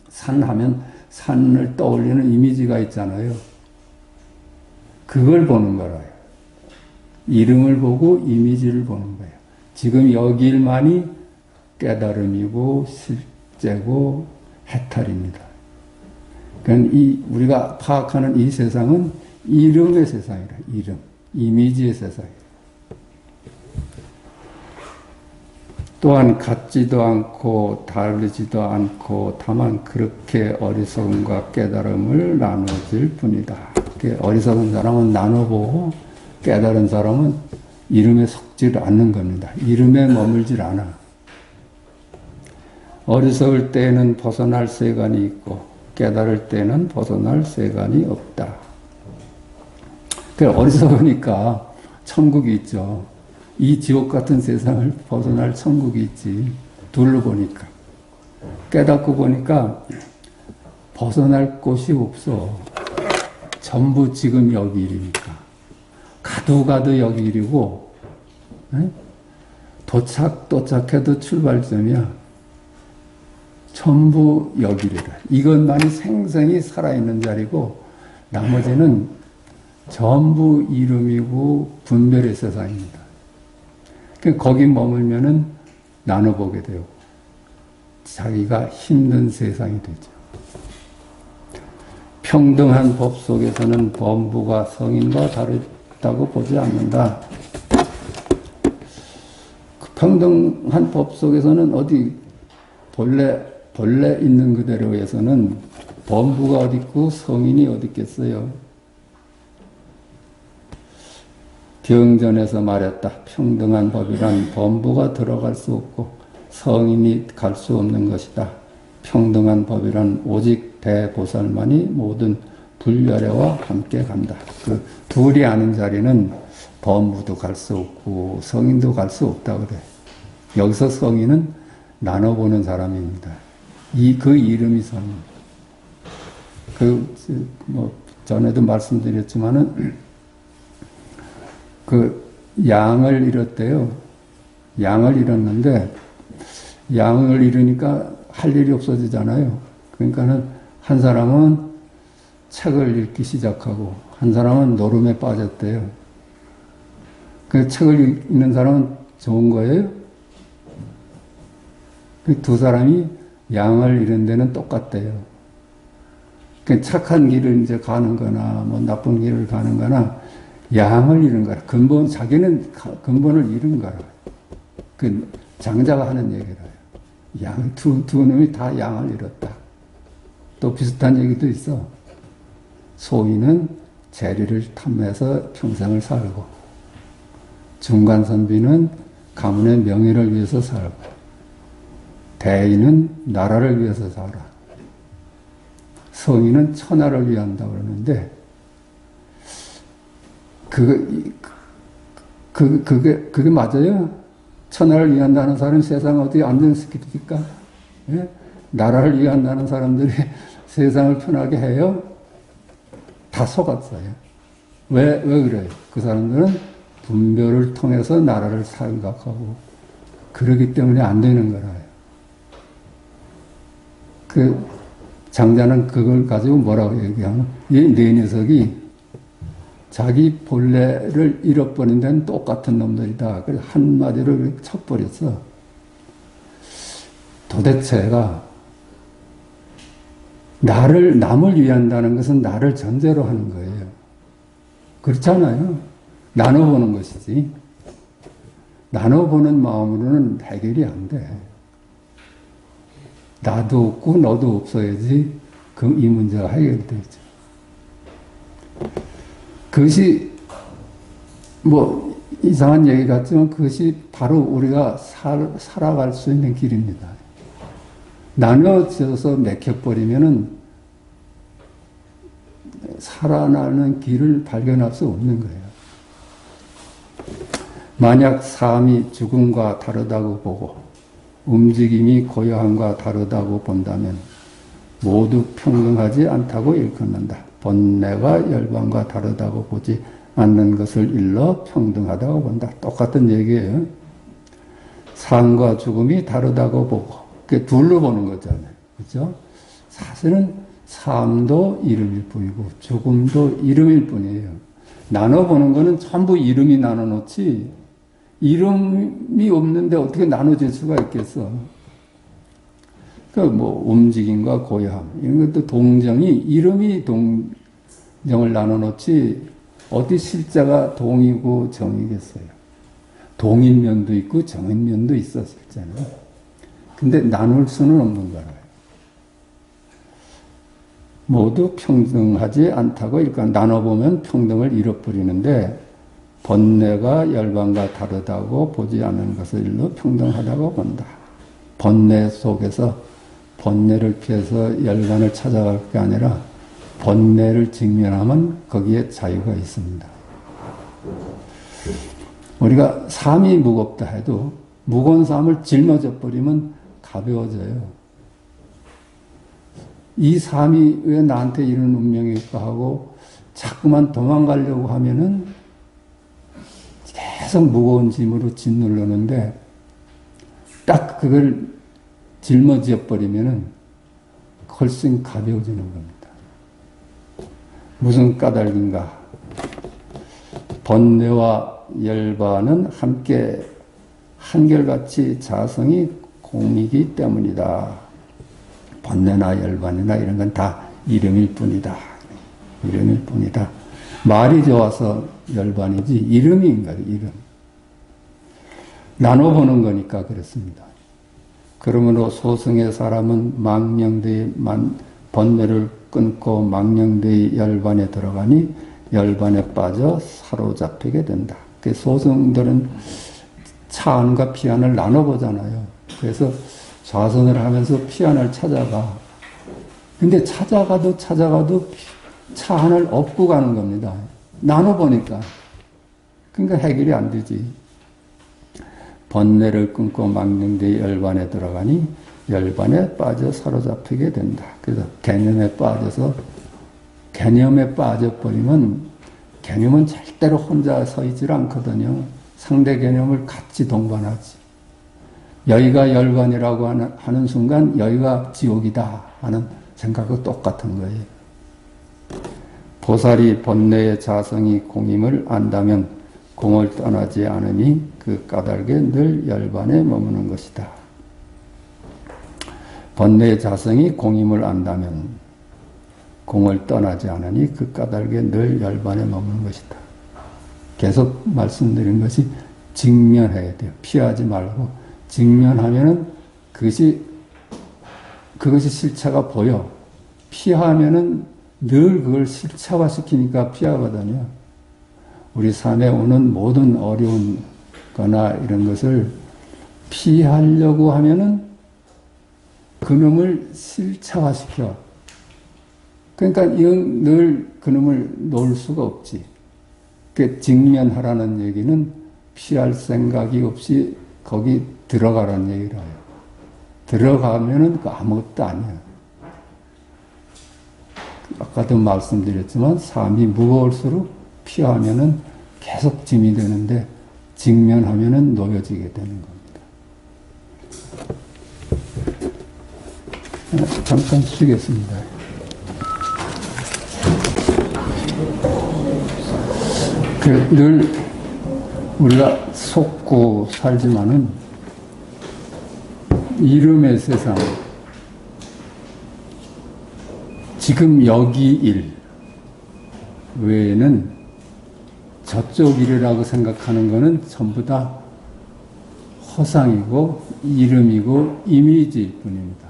산 하면 산을 떠올리는 이미지가 있잖아요. 그걸 보는 거라요. 이름을 보고 이미지를 보는 거예요. 지금 여기 일만이 깨달음이고 실제고 해탈입니다. 그러니까 우리가 파악하는 이 세상은 이름의 세상이라. 이름, 이미지의 세상이에요. 또한 같지도 않고 다르지도 않고 다만 그렇게 어리석음과 깨달음을 나눠질 뿐이다. 어리석은 사람은 나눠보고 깨달은 사람은 이름에 속질 않는 겁니다. 이름에 머물질 않아. 어리석을 때에는 벗어날 세간이 있고 깨달을 때는 벗어날 세간이 없다. 어리석으니까 천국이 있죠. 이 지옥 같은 세상을 벗어날 천국이 있지. 둘로 보니까. 깨닫고 보니까 벗어날 곳이 없어. 전부 지금 여기 일이니까. 가도 여기 일이고, 도착해도 출발점이야. 전부 여기 일이라. 이것만이 생생히 살아있는 자리고, 나머지는 전부 이름이고 분별의 세상입니다. 거기 머물면은 나눠보게 되고, 자기가 힘든 세상이 되죠. 평등한 법 속에서는 범부가 성인과 다르다고 보지 않는다. 평등한 법 속에서는 어디 본래 있는 그대로에서는 범부가 어디 있고 성인이 어디 있겠어요. 병전에서 말했다. 평등한 법이란 범부가 들어갈 수 없고 성인이 갈 수 없는 것이다. 평등한 법이란 오직 대보살만이 모든 불멸애와 함께 간다. 그 둘이 아는 자리는 범부도 갈 수 없고 성인도 갈 수 없다 그래. 여기서 성인은 나눠보는 사람입니다. 그 이름이 성인. 전에도 말씀드렸지만은 양을 잃었대요. 양을 잃었는데 양을 잃으니까 할 일이 없어지잖아요. 그러니까는 한 사람은 책을 읽기 시작하고 한 사람은 노름에 빠졌대요. 그 책을 읽는 사람은 좋은 거예요? 그 두 사람이 양을 잃은 데는 똑같대요. 그 착한 길을 이제 가는 거나 뭐 나쁜 길을 가는 거나 양을 잃은 거라. 자기는 근본을 잃은 거라. 그 장자가 하는 얘기라요. 두 놈이 다 양을 잃었다. 또 비슷한 얘기도 있어. 소인은 재리를 탐해서 평생을 살고, 중간선비는 가문의 명예를 위해서 살고, 대인은 나라를 위해서 살아. 성인은 천하를 위한다 그러는데, 그게 맞아요? 천하를 위한다는 사람이 세상 어떻게 안정시킵니까? 예? 나라를 위한다는 사람들이 세상을 편하게 해요? 다 속았어요. 왜 그래요? 그 사람들은 분별을 통해서 나라를 생각하고, 그러기 때문에 안 되는 거라요. 장자는 그걸 가지고 뭐라고 얘기하면, 이 네 녀석이 자기 본래를 잃어버린 데는 똑같은 놈들이다. 그래서 한마디로 쳐버렸어. 도대체가 남을 위한다는 것은 나를 전제로 하는 거예요. 그렇잖아요. 나눠보는 것이지. 나눠보는 마음으로는 해결이 안 돼. 나도 없고 너도 없어야지 이 문제가 해결되죠. 그것이 뭐 이상한 얘기 같지만 그것이 바로 우리가 살아갈 수 있는 길입니다. 나눠져서 맥혀버리면은 살아나는 길을 발견할 수 없는 거예요. 만약 삶이 죽음과 다르다고 보고 움직임이 고요함과 다르다고 본다면 모두 평등하지 않다고 일컫는다. 번뇌가 열반과 다르다고 보지 않는 것을 일러 평등하다고 본다. 똑같은 얘기예요. 삶과 죽음이 다르다고 보고, 그게 둘로 보는 거잖아요. 그죠? 사실은 삶도 이름일 뿐이고, 죽음도 이름일 뿐이에요. 나눠보는 거는 전부 이름이 나눠놓지, 이름이 없는데 어떻게 나눠질 수가 있겠어? 움직임과 고요함, 이런 것도 동정이, 이름이 동정을 나눠놓지, 어디 실자가 동이고 정이겠어요? 동인 면도 있고 정인 면도 있어, 실제는. 근데 나눌 수는 없는 거예요. 모두 평등하지 않다고, 그러니까 나눠보면 평등을 잃어버리는데, 번뇌가 열반과 다르다고 보지 않는 것을 일러 평등하다고 본다. 번뇌 속에서 번뇌를 피해서 열반을 찾아갈 게 아니라 번뇌를 직면하면 거기에 자유가 있습니다. 우리가 삶이 무겁다 해도 무거운 삶을 짊어져 버리면 가벼워져요. 이 삶이 왜 나한테 이런 운명일까 하고 자꾸만 도망가려고 하면은 계속 무거운 짐으로 짓누르는데 딱 그걸 짊어져 버리면은 훨씬 가벼워지는 겁니다. 무슨 까닭인가? 번뇌와 열반은 함께 한결같이 자성이 공이기 때문이다. 번뇌나 열반이나 이런 건 다 이름일 뿐이다. 이름일 뿐이다. 말이 좋아서 열반이지 이름인 거예요. 이름. 나눠보는 거니까 그렇습니다. 그러므로 소승의 사람은 망령되이 번뇌를 끊고 망령되이 열반에 들어가니 열반에 빠져 사로잡히게 된다. 소승들은 차안과 피안을 나눠보잖아요. 그래서 좌선을 하면서 피안을 찾아가. 근데 찾아가도 차안을 업고 가는 겁니다. 나눠보니까. 그러니까 해결이 안 되지. 번뇌를 끊고 망령되이 열반에 들어가니 열반에 빠져 사로잡히게 된다. 그래서 개념에 빠져버리면 개념은 절대로 혼자 서 있질 않거든요. 상대 개념을 같이 동반하지. 여기가 열반이라고 하는 순간 여기가 지옥이다 하는 생각과 똑같은 거예요. 보살이 번뇌의 자성이 공임을 안다면 공을 떠나지 않으니 그 까닭에 늘 열반에 머무는 것이다. 번뇌의 자성이 공임을 안다면 공을 떠나지 않으니 그 까닭에 늘 열반에 머무는 것이다. 계속 말씀드린 것이 직면해야 돼요. 피하지 말고 직면하면은 그것이 실체가 보여. 피하면은 늘 그걸 실체화시키니까 피하거든요. 우리 삶에 오는 모든 어려운 거나 이런 것을 피하려고 하면은 그놈을 실체화시켜. 그러니까 늘 그놈을 놓을 수가 없지. 그 직면하라는 얘기는 피할 생각이 없이 거기 들어가라는 얘기를 해요. 들어가면은 그 아무것도 아니야. 아까도 말씀드렸지만 삶이 무거울수록 피하면은 계속 짐이 되는데 직면하면은 놓여지게 되는 겁니다. 잠깐 쉬겠습니다. 늘 우리가 속고 살지만은 이름의 세상, 지금 여기 일 외에는 저쪽 일이라고 생각하는 것은 전부 다 허상이고 이름이고 이미지일 뿐입니다.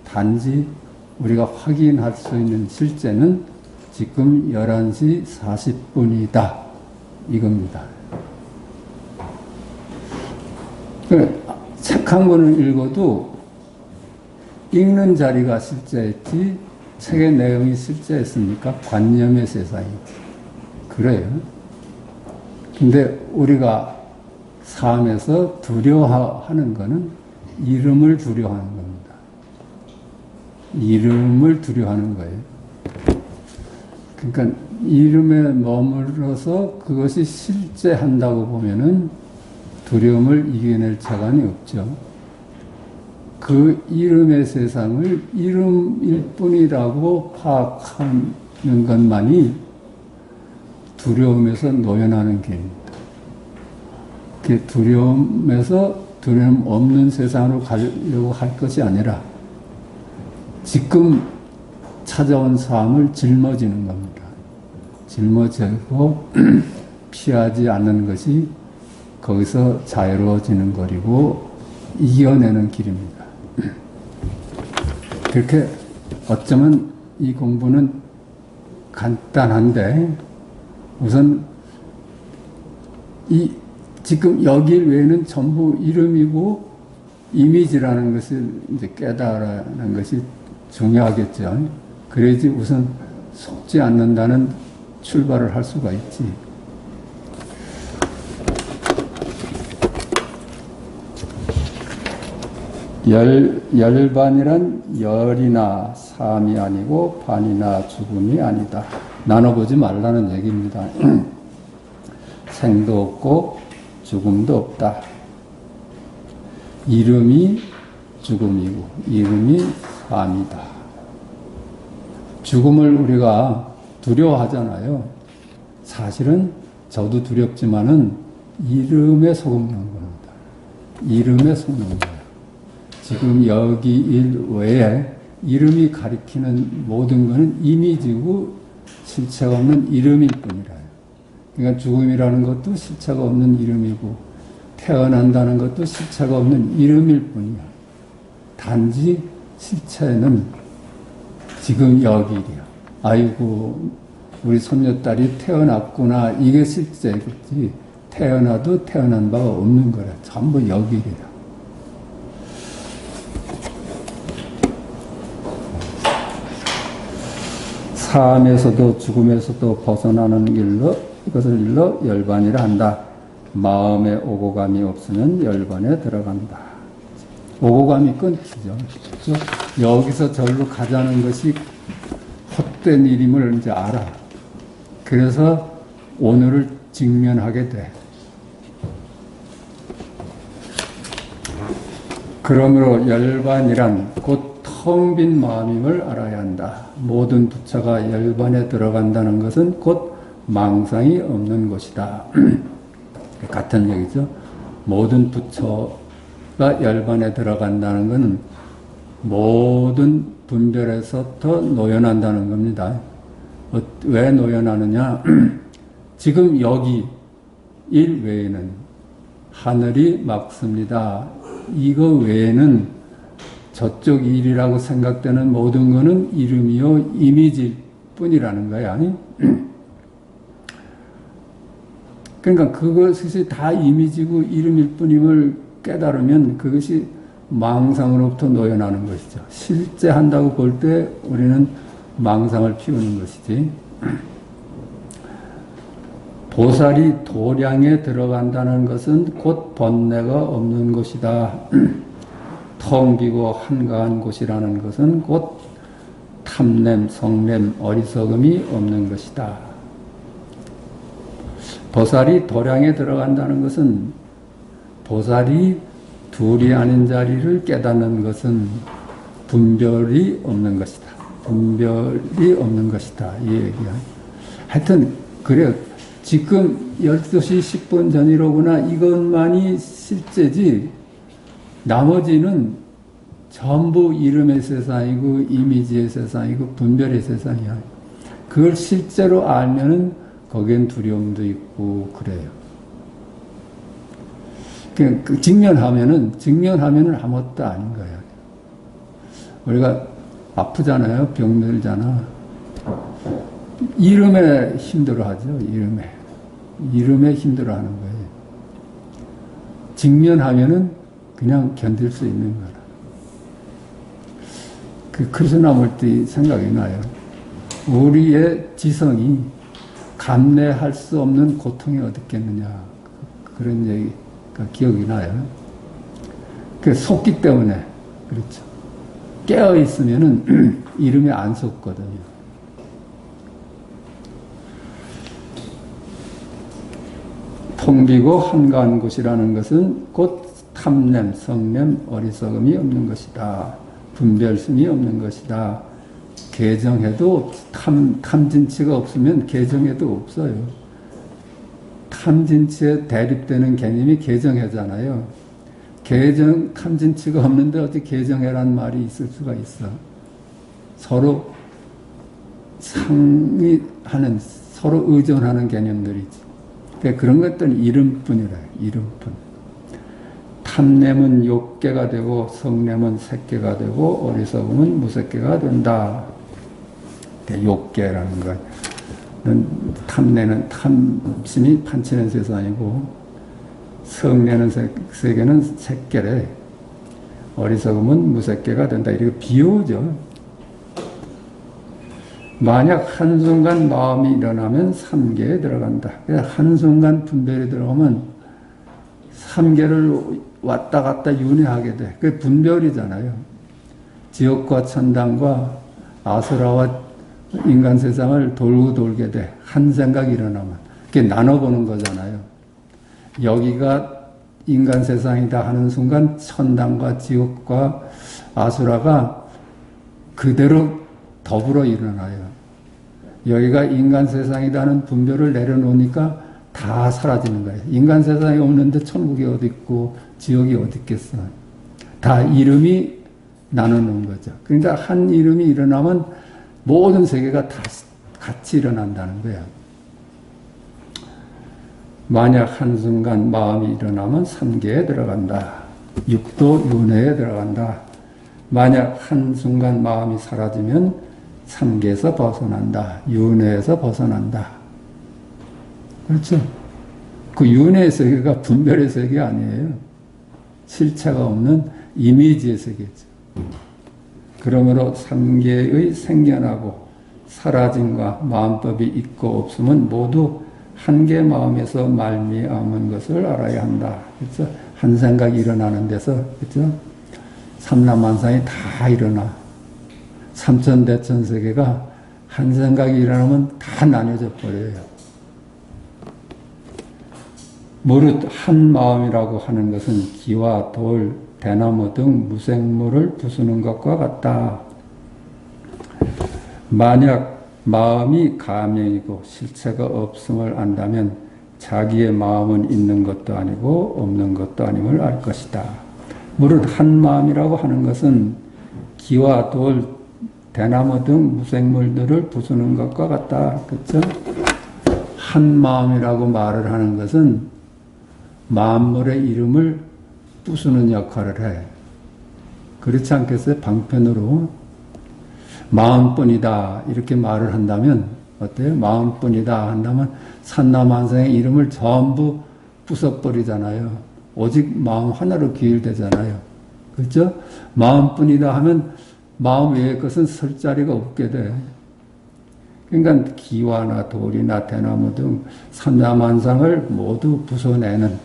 단지 우리가 확인할 수 있는 실제는 지금 11시 40분이다. 이겁니다. 책 한 권을 읽어도 읽는 자리가 실제였지 책의 내용이 실제였습니까? 관념의 세상이지. 그래요. 근데 우리가 삶에서 두려워하는 것은 이름을 두려워하는 겁니다. 이름을 두려워하는 거예요. 그러니까 이름에 머물러서 그것이 실제한다고 보면은 두려움을 이겨낼 자간이 없죠. 그 이름의 세상을 이름일 뿐이라고 파악하는 것만이 두려움에서 노연하는 길입니다. 그 두려움에서 두려움 없는 세상으로 가려고 할 것이 아니라 지금 찾아온 삶을 짊어지는 겁니다. 짊어지고 피하지 않는 것이 거기서 자유로워지는 거리고 이겨내는 길입니다. 그렇게 어쩌면 이 공부는 간단한데 우선 이 지금 여기 외에는 전부 이름이고 이미지라는 것을 이제 깨달아는 것이 중요하겠죠. 그래야지 우선 속지 않는다는 출발을 할 수가 있지. 열반이란 열이나 삶이 아니고 반이나 죽음이 아니다. 나눠보지 말라는 얘기입니다. 생도 없고 죽음도 없다. 이름이 죽음이고 이름이 삶이다. 죽음을 우리가 두려워하잖아요. 사실은 저도 두렵지만은 이름에 속는 겁니다. 이름에 속는 거예요. 지금 여기 일 외에 이름이 가리키는 모든 것은 이미지고 실체가 없는 이름일 뿐이라요. 그러니까 죽음이라는 것도 실체가 없는 이름이고 태어난다는 것도 실체가 없는 이름일 뿐이야. 단지 실체는 지금 여기이야. 아이고 우리 손녀딸이 태어났구나. 이게 실제겠지. 태어나도 태어난 바가 없는 거라. 전부 여기이야. 삶에서도 죽음에서도 벗어나는 길로 이것을 일러 열반이라 한다. 마음에 오고감이 없으면 열반에 들어간다. 오고감이 끊기죠. 그렇죠? 여기서 절로 가자는 것이 헛된 일임을 이제 알아. 그래서 오늘을 직면하게 돼. 그러므로 열반이란 곧 텅 빈 마음임을 알아야 한다. 모든 부처가 열반에 들어간다는 것은 곧 망상이 없는 것이다. 같은 얘기죠. 모든 부처가 열반에 들어간다는 것은 모든 분별에서부터 노연한다는 겁니다. 왜 노연하느냐? 지금 여기 일 외에는 하늘이 막습니다. 이거 외에는 저쪽 일이라고 생각되는 모든 것은 이름이요 이미지일 뿐이라는 거야. 그러니까 그것이 다 이미지고 이름일 뿐임을 깨달으면 그것이 망상으로부터 노연하는 것이죠. 실제 한다고 볼 때 우리는 망상을 피우는 것이지. 보살이 도량에 들어간다는 것은 곧 번뇌가 없는 것이다. 텅 비고 한가한 곳이라는 것은 곧 탐냄, 성냄, 어리석음이 없는 것이다. 보살이 도량에 들어간다는 것은 보살이 둘이 아닌 자리를 깨닫는 것은 분별이 없는 것이다. 분별이 없는 것이다. 이 얘기야. 하여튼 그래. 지금 12시 10분 전이로구나. 이것만이 실제지 나머지는 전부 이름의 세상이고 이미지의 세상이고 분별의 세상이야. 그걸 실제로 알면은 거기엔 두려움도 있고 그래요. 그 직면하면은 아무것도 아닌 거야. 우리가 아프잖아요. 병들잖아. 이름에 힘들어하죠. 이름에 힘들어하는 거예요. 직면하면은 그냥 견딜 수 있는 거라. 그래서 남을 때 생각이 나요. 우리의 지성이 감내할 수 없는 고통이 어디 있겠느냐. 그런 얘기가 기억이 나요. 그 속기 때문에 그렇죠. 깨어 있으면은 이름에 안 속거든요. 텅 비고 한가한 곳이라는 것은 곧 탐냄, 성냄, 어리석음이 없는 것이다. 분별심이 없는 것이다. 개정해도 탐진치가 없으면 개정해도 없어요. 탐진치에 대립되는 개념이 개정해잖아요. 탐진치가 없는데 어떻게 개정해라는 말이 있을 수가 있어. 서로 상의하는, 서로 의존하는 개념들이지. 그런 것들은 이름뿐이라, 이름뿐. 탐냄은 욕계가 되고, 성냄은 색계가 되고, 어리석음은 무색계가 된다. 욕계라는 것은 탐내는 탐심이 판치는 세상이고, 성내는 세계는 색계래. 어리석음은 무색계가 된다. 이렇게 비유죠. 만약 한순간 마음이 일어나면 삼계에 들어간다. 한순간 분별이 들어가면 삼계를 왔다 갔다 윤회하게 돼. 그게 분별이잖아요. 지옥과 천당과 아수라와 인간 세상을 돌고 돌게 돼. 한 생각이 일어나면. 그게 나눠보는 거잖아요. 여기가 인간 세상이다 하는 순간 천당과 지옥과 아수라가 그대로 더불어 일어나요. 여기가 인간 세상이다 하는 분별을 내려놓으니까 다 사라지는 거예요. 인간 세상이 없는데 천국이 어디 있고 지옥이 어디 있겠어. 다 이름이 나눠놓은 거죠. 그러니까 한 이름이 일어나면 모든 세계가 다 같이 일어난다는 거예요. 만약 한순간 마음이 일어나면 삼계에 들어간다. 육도 윤회에 들어간다. 만약 한순간 마음이 사라지면 삼계에서 벗어난다. 윤회에서 벗어난다. 그렇죠? 그 윤회의 세계가 분별의 세계 아니에요. 실체가 없는 이미지의 세계죠. 그러므로 삼계의 생겨나고 사라짐과 마음법이 있고 없음은 모두 한계 마음에서 말미암은 것을 알아야 한다. 그렇죠? 한 생각이 일어나는 데서, 그렇죠? 삼라만상이 다 일어나. 삼천대천 세계가 한 생각이 일어나면 다 나뉘어져 버려요. 무릇 한 마음이라고 하는 것은 기와 돌, 대나무 등 무생물을 부수는 것과 같다. 만약 마음이 가명이고 실체가 없음을 안다면 자기의 마음은 있는 것도 아니고 없는 것도 아님을 알 것이다. 무릇 한 마음이라고 하는 것은 기와 돌, 대나무 등 무생물들을 부수는 것과 같다. 그렇죠? 한 마음이라고 말을 하는 것은 만물의 이름을 부수는 역할을 해. 그렇지 않겠어요? 방편으로 마음뿐이다 이렇게 말을 한다면 어때요? 마음뿐이다 한다면 산나만상의 이름을 전부 부숴버리잖아요. 오직 마음 하나로 기일되잖아요. 그렇죠? 마음뿐이다 하면 마음 외의 것은 설 자리가 없게 돼. 그러니까 기와나 돌이나 대나무 등 산나만상을 모두 부숴내는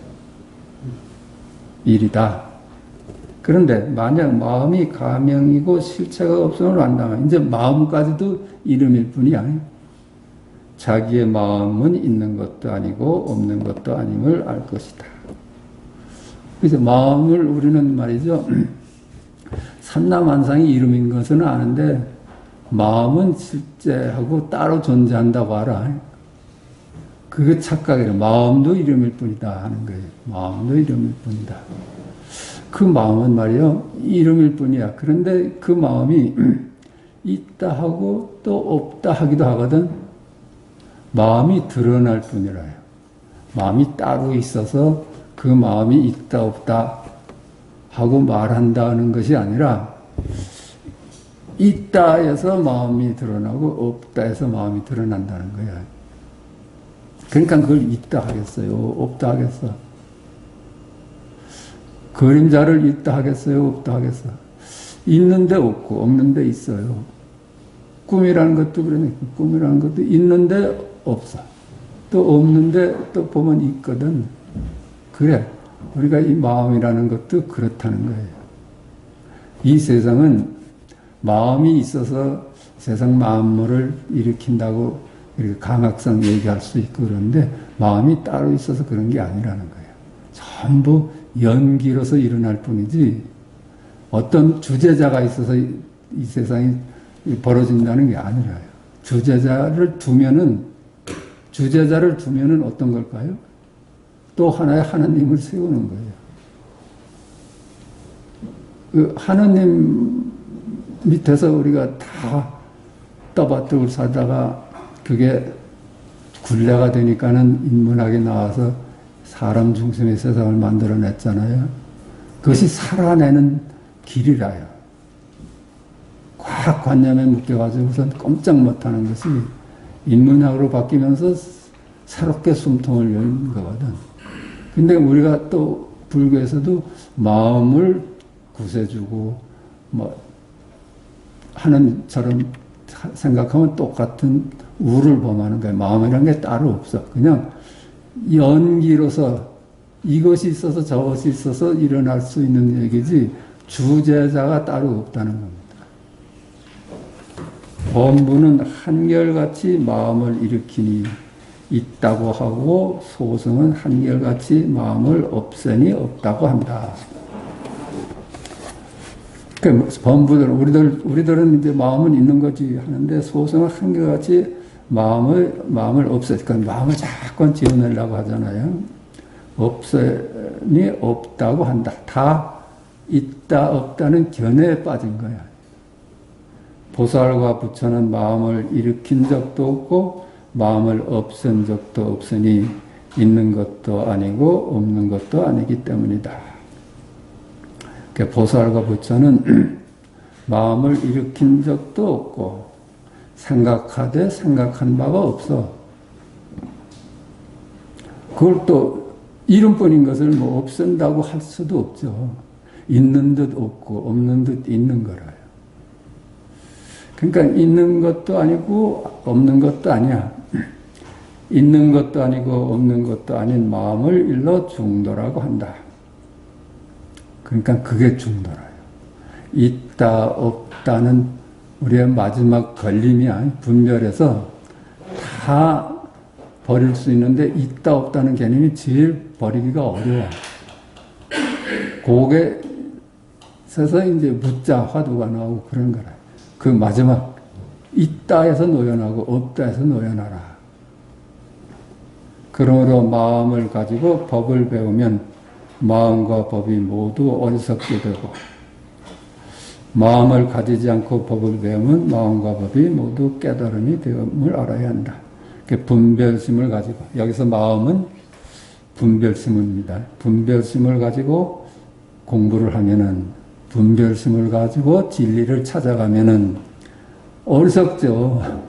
일이다. 그런데 만약 마음이 가명이고 실체가 없음을 안다면 이제 마음까지도 이름일 뿐이야. 자기의 마음은 있는 것도 아니고 없는 것도 아님을 알 것이다. 그래서 마음을 우리는 말이죠. 삼라만상이 이름인 것은 아는데 마음은 실제하고 따로 존재한다고 알아. 그게 착각이에요. 마음도 이름일 뿐이다 하는 거예요. 마음도 이름일 뿐이다. 그 마음은 말이요, 이름일 뿐이야. 그런데 그 마음이 있다 하고 또 없다 하기도 하거든. 마음이 드러날 뿐이라요. 마음이 따로 있어서 그 마음이 있다 없다 하고 말한다는 것이 아니라 있다 해서 마음이 드러나고 없다 해서 마음이 드러난다는 거야. 그러니까 그걸 있다 하겠어요? 없다 하겠어? 그림자를 있다 하겠어요? 없다 하겠어? 있는데 없고 없는데 있어요. 꿈이라는 것도 그러니까 꿈이라는 것도 있는데 없어. 또 없는데 또 보면 있거든. 그래. 우리가 이 마음이라는 것도 그렇다는 거예요. 이 세상은 마음이 있어서 세상 만물을 일으킨다고 이렇게 강학상 얘기할 수 있고 그런데 마음이 따로 있어서 그런 게 아니라는 거예요. 전부 연기로서 일어날 뿐이지 어떤 주제자가 있어서 이 세상이 벌어진다는 게 아니라요. 주제자를 두면은 어떤 걸까요? 또 하나의 하나님을 세우는 거예요. 그 하나님 밑에서 우리가 다 떠받들고 살다가 그게 굴레가 되니까는 인문학에 나와서 사람 중심의 세상을 만들어냈잖아요. 그것이 살아내는 길이라요. 과학관념에 묶여가지고선 꼼짝 못하는 것이 인문학으로 바뀌면서 새롭게 숨통을 여는 거거든. 근데 우리가 또 불교에서도 마음을 구세주고 하는처럼 생각하면 똑같은 우를 범하는 거예요. 마음이라는 게 따로 없어. 그냥 연기로서 이것이 있어서 저것이 있어서 일어날 수 있는 얘기지 주제자가 따로 없다는 겁니다. 범부는 한결같이 마음을 일으키니 있다고 하고 소승은 한결같이 마음을 없애니 없다고 한다. 그 범부들 우리들은 이제 마음은 있는 거지 하는데 소승은 한결같이 마음을 없애. 그러니까 마음을 자꾸 지어내려고 하잖아요. 없애니 없다고 한다. 다 있다 없다는 견해에 빠진 거야. 보살과 부처는 마음을 일으킨 적도 없고 마음을 없앤 적도 없으니 있는 것도 아니고 없는 것도 아니기 때문이다. 보살과 부처는 마음을 일으킨 적도 없고 생각하되 생각한 바가 없어. 그걸 또 이름뿐인 것을 뭐 없앤다고 할 수도 없죠. 있는 듯 없고 없는 듯 있는 거라요. 그러니까 있는 것도 아니고 없는 것도 아니야. 있는 것도 아니고 없는 것도 아닌 마음을 일러 중도라고 한다. 그러니까 그게 중도라요. 있다 없다는 우리의 마지막 걸림이야. 분별해서 다 버릴 수 있는데 있다 없다는 개념이 제일 버리기가 어려워. 그게 서서 이제 묻자 화두가 나오고 그런 거라. 그 마지막 있다 해서 노연하고 없다 해서 노연하라. 그러므로 마음을 가지고 법을 배우면 마음과 법이 모두 어리석게 되고 마음을 가지지 않고 법을 배우면 마음과 법이 모두 깨달음이 되음을 알아야 한다. 분별심을 가지고 여기서 마음은 분별심입니다. 분별심을 가지고 공부를 하면은 분별심을 가지고 진리를 찾아가면은 어리석죠.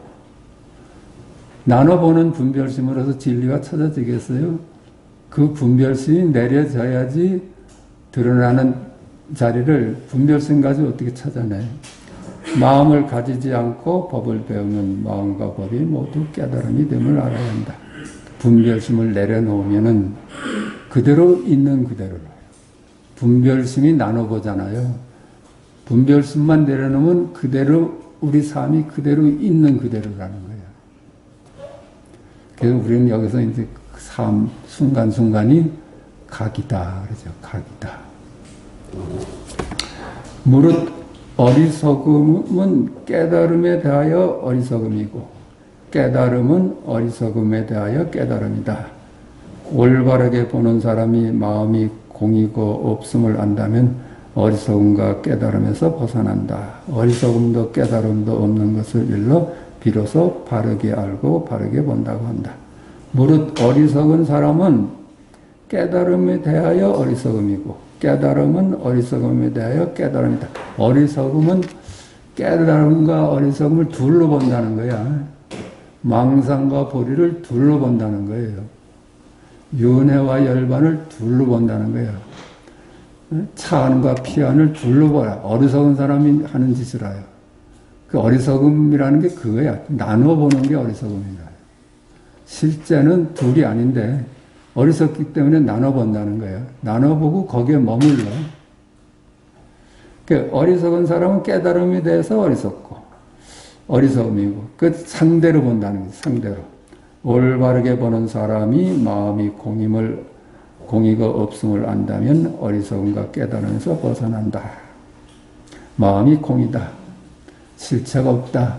나눠보는 분별심으로서 진리가 찾아지겠어요? 그 분별심이 내려져야지 드러나는 자리를 분별심 가지고 어떻게 찾아내? 마음을 가지지 않고 법을 배우면 마음과 법이 모두 깨달음이 됨을 알아야 한다. 분별심을 내려놓으면은 그대로 있는 그대로로. 분별심이 나눠보잖아요. 분별심만 내려놓으면 그대로 우리 삶이 그대로 있는 그대로라는 거예요. 그래서 우리는 여기서 이제 삶 순간순간이 각이다 그러죠. 각이다. 무릇 어리석음은 깨달음에 대하여 어리석음이고 깨달음은 어리석음에 대하여 깨달음이다. 올바르게 보는 사람이 마음이 공이고 없음을 안다면 어리석음과 깨달음에서 벗어난다. 어리석음도 깨달음도 없는 것을 일러 비로소 바르게 알고 바르게 본다고 한다. 무릇 어리석은 사람은 깨달음에 대하여 어리석음이고 깨달음은 어리석음에 대하여 깨달음이다. 어리석음은 깨달음과 어리석음을 둘로 본다는 거야. 망상과 보리를 둘로 본다는 거예요. 윤회와 열반을 둘로 본다는 거예요. 차안과 피안을 둘로 보라. 어리석은 사람이 하는 짓을 해요. 그 어리석음이라는 게 그거야. 나눠보는 게 어리석음이다. 실제는 둘이 아닌데 어리석기 때문에 나눠본다는 거예요. 나눠보고 거기에 머물러. 그 어리석은 사람은 깨달음에 대해서 어리석고 어리석음이고 그 상대로 본다는 거예요. 상대로. 올바르게 보는 사람이 마음이 공이가 없음을 안다면 어리석음과 깨달음에서 벗어난다. 마음이 공이다. 실체가 없다.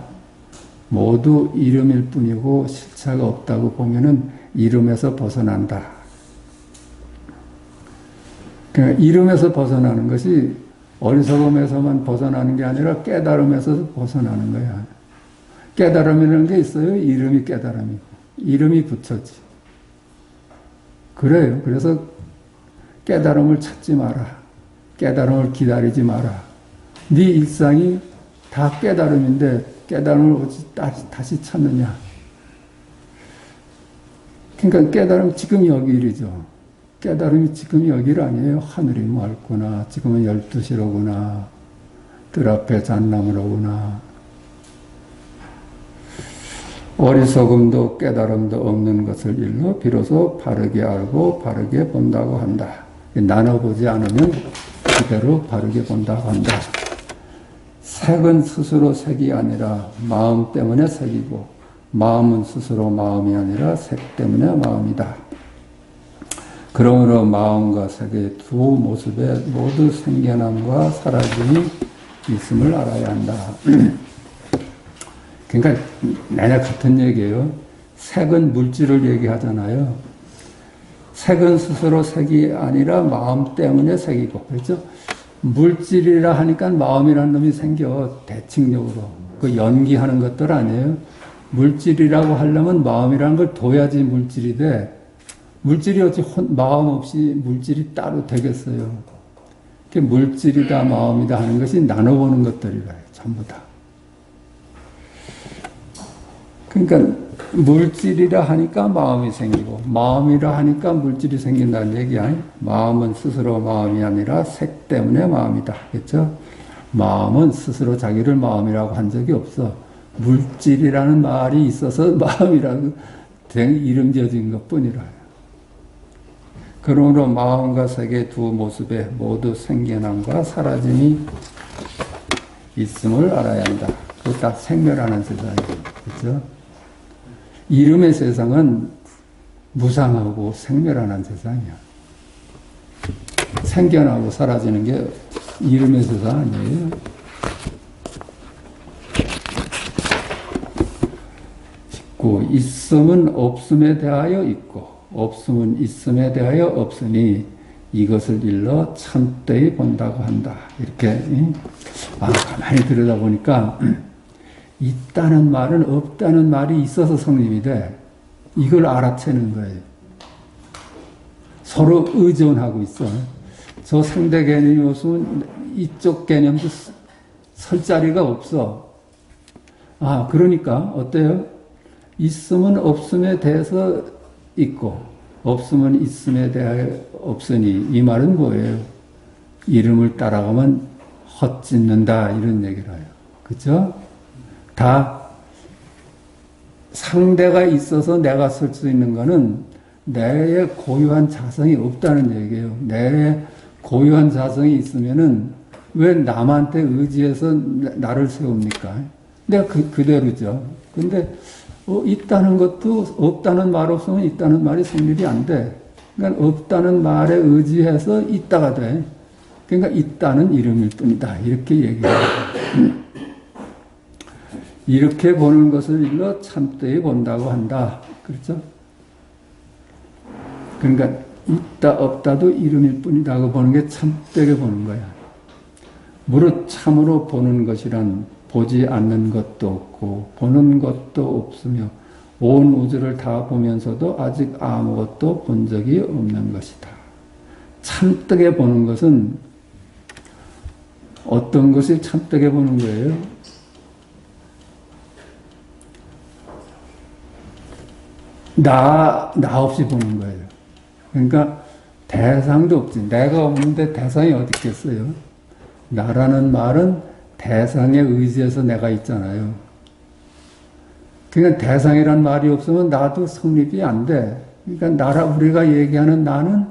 모두 이름일 뿐이고 실체가 없다고 보면은 이름에서 벗어난다. 그러니까 이름에서 벗어나는 것이 어리석음에서만 벗어나는 게 아니라 깨달음에서 벗어나는 거야. 깨달음이라는 게 있어요. 이름이 깨달음이고. 이름이 부처지. 그래요. 그래서 깨달음을 찾지 마라. 깨달음을 기다리지 마라. 네 일상이 다 깨달음인데 깨달음을 어찌 다시 찾느냐. 그러니까 깨달음 지금 여기 일이죠. 깨달음이 지금 여기 일 아니에요. 하늘이 맑구나. 지금은 12시로구나. 뜰 앞에 잣나무를 오구나. 어리석음도 깨달음도 없는 것을 일러 비로소 바르게 알고 바르게 본다고 한다. 나눠보지 않으면 그대로 바르게 본다고 한다. 색은 스스로 색이 아니라 마음 때문에 색이고 마음은 스스로 마음이 아니라 색 때문에 마음이다. 그러므로 마음과 색의 두 모습에 모두 생겨남과 사라짐이 있음을 알아야 한다. 그러니까 내내 같은 얘기예요. 색은 물질을 얘기하잖아요. 색은 스스로 색이 아니라 마음 때문에 색이고 그렇죠? 물질이라 하니까 마음이라는 놈이 생겨 대칭적으로. 그 연기하는 것들 아니에요. 물질이라고 하려면 마음이라는 걸 둬야지 물질이 돼. 물질이 어찌 마음 없이 물질이 따로 되겠어요. 물질이다 마음이다 하는 것이 나눠보는 것들이라요. 전부 다. 그러니까 물질이라 하니까 마음이 생기고 마음이라 하니까 물질이 생긴다는 얘기야. 마음은 스스로 마음이 아니라 색 때문에 마음이다. 그렇죠? 마음은 스스로 자기를 마음이라고 한 적이 없어. 물질이라는 말이 있어서 마음이라고 이름 지어진 것뿐이라요. 그러므로 마음과 색의 두 모습에 모두 생겨남과 사라짐이 있음을 알아야 한다. 그거 다 생멸하는 세상이에요. 그렇죠? 이름의 세상은 무상하고 생멸하는 세상이야. 생겨나고 사라지는 게 이름의 세상 아니에요. 있음은 없음에 대하여 있고 없음은 있음에 대하여 없으니 이것을 일러 참되이 본다고 한다. 이렇게 가만히 들여다보니까 있다는 말은 없다는 말이 있어서 성립이 돼. 이걸 알아채는 거예요. 서로 의존하고 있어. 저 상대 개념이 없으면 이쪽 개념도 설 자리가 없어. 그러니까 어때요? 있음은 없음에 대해서 있고 없음은 있음에 대하여 없으니 이 말은 뭐예요? 이름을 따라가면 헛짓는다 이런 얘기를 해요. 그렇죠? 다 상대가 있어서 내가 쓸 수 있는 거는 내의 고유한 자성이 없다는 얘기예요. 내의 고유한 자성이 있으면은 왜 남한테 의지해서 나를 세웁니까? 내가 그대로죠. 근데 있다는 것도 없다는 말 없으면 있다는 말이 성립이 안 돼. 그러니까 없다는 말에 의지해서 있다가 돼. 그러니까 있다는 이름일 뿐이다. 이렇게 얘기해요. 이렇게 보는 것을 일러 참되이 본다고 한다. 그렇죠? 그러니까 있다 없다도 이름일 뿐이다고 보는 게 참되게 보는 거야. 무릇 참으로 보는 것이란 보지 않는 것도 없고 보는 것도 없으며 온 우주를 다 보면서도 아직 아무것도 본 적이 없는 것이다. 참되게 보는 것은 어떤 것이 참되게 보는 거예요? 나 없이 보는 거예요. 그러니까 대상도 없지. 내가 없는데 대상이 어디 있겠어요? 나라는 말은 대상에 의지해서 내가 있잖아요. 그러니까 대상이란 말이 없으면 나도 성립이 안 돼. 그러니까 우리가 얘기하는 나는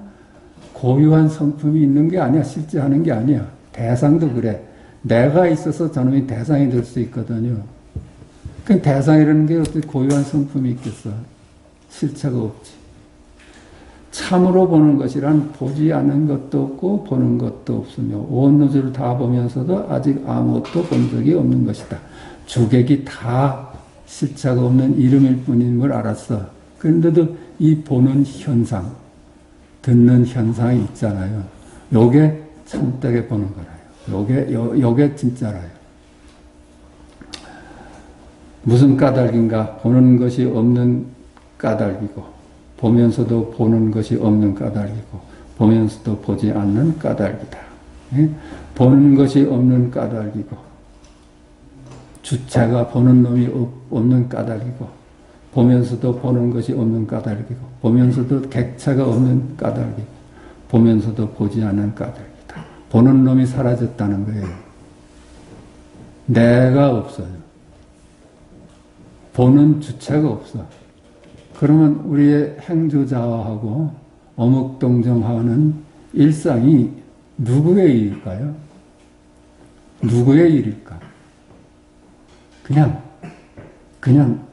고유한 성품이 있는 게 아니야. 실제 하는 게 아니야. 대상도 그래. 내가 있어서 저놈이 대상이 될 수 있거든요. 그러니까 대상이라는 게 어떻게 고유한 성품이 있겠어. 실체가 없지. 참으로 보는 것이란 보지 않는 것도 없고 보는 것도 없으며 온 우주를 다 보면서도 아직 아무것도 본 적이 없는 것이다. 주객이 다 실체가 없는 이름일 뿐임을 알았어. 그런데도 이 보는 현상, 듣는 현상이 있잖아요. 요게 참되게 보는 거라요. 요게 진짜라요. 무슨 까닭인가? 보는 것이 없는 까닭이고 보면서도 보는 것이 없는 까닭이고 보면서도 보지 않는 까닭이다. 보는 것이 없는 까닭이고 주체가 보는 놈이 없는 까닭이고 보면서도 보는 것이 없는 까닭이고 보면서도 객체가 없는 까닭이고 보면서도 보지 않는 까닭이다. 보는 놈이 사라졌다는 거예요. 내가 없어요. 보는 주체가 없어. 그러면 우리의 행주자화하고 어묵동정하는 일상이 누구의 일일까요? 누구의 일일까? 그냥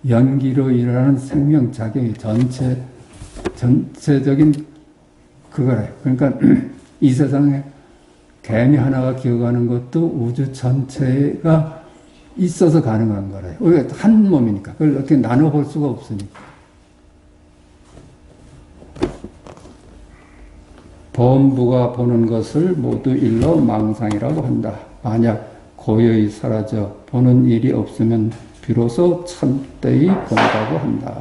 연기로 일어나는 생명작용이 전체적인 그거래. 그러니까 이 세상에 개미 하나가 기어가는 것도 우주 전체가 있어서 가능한 거래요. 우리가 한 몸이니까. 그걸 어떻게 나눠볼 수가 없으니까. 범부가 보는 것을 모두 일러 망상이라고 한다. 만약 고요히 사라져 보는 일이 없으면 비로소 참되이 본다고 한다.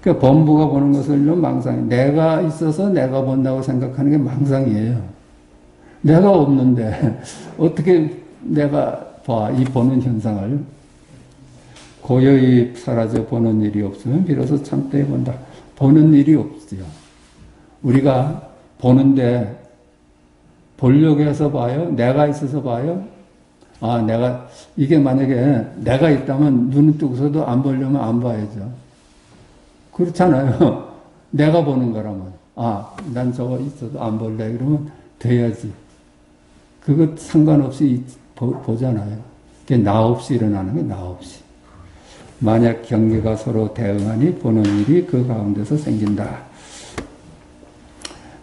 그러니까 범부가 보는 것을 일러 망상이. 내가 있어서 내가 본다고 생각하는 게 망상이에요. 내가 없는데 어떻게 내가 봐, 이 보는 현상을. 고요히 사라져 보는 일이 없으면 비로소 참되이 본다. 보는 일이 없지요. 우리가 보는데 보려고 해서 봐요? 내가 있어서 봐요? 아, 이게 만약에 내가 있다면 눈을 뜨고서도 안 보려면 안 봐야죠. 그렇잖아요. 내가 보는 거라면. 아, 난 저거 있어도 안 볼래. 그러면 돼야지. 그것 상관없이 보잖아요. 그게 나 없이 일어나는 게 나 없이. 만약 경계가 서로 대응하니 보는 일이 그 가운데서 생긴다.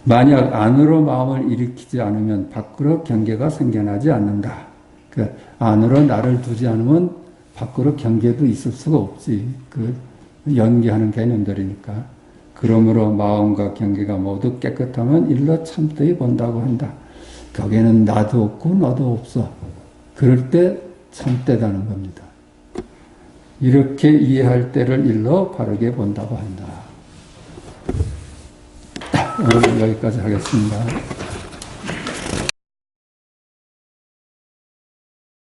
만약 안으로 마음을 일으키지 않으면 밖으로 경계가 생겨나지 않는다. 그 안으로 나를 두지 않으면 밖으로 경계도 있을 수가 없지. 그 연기하는 개념들이니까. 그러므로 마음과 경계가 모두 깨끗하면 일러 참되이 본다고 한다. 거기에는 나도 없고 너도 없어. 그럴 때 참되다는 겁니다. 이렇게 이해할 때를 일러 바르게 본다고 한다. 오늘 여기까지 하겠습니다.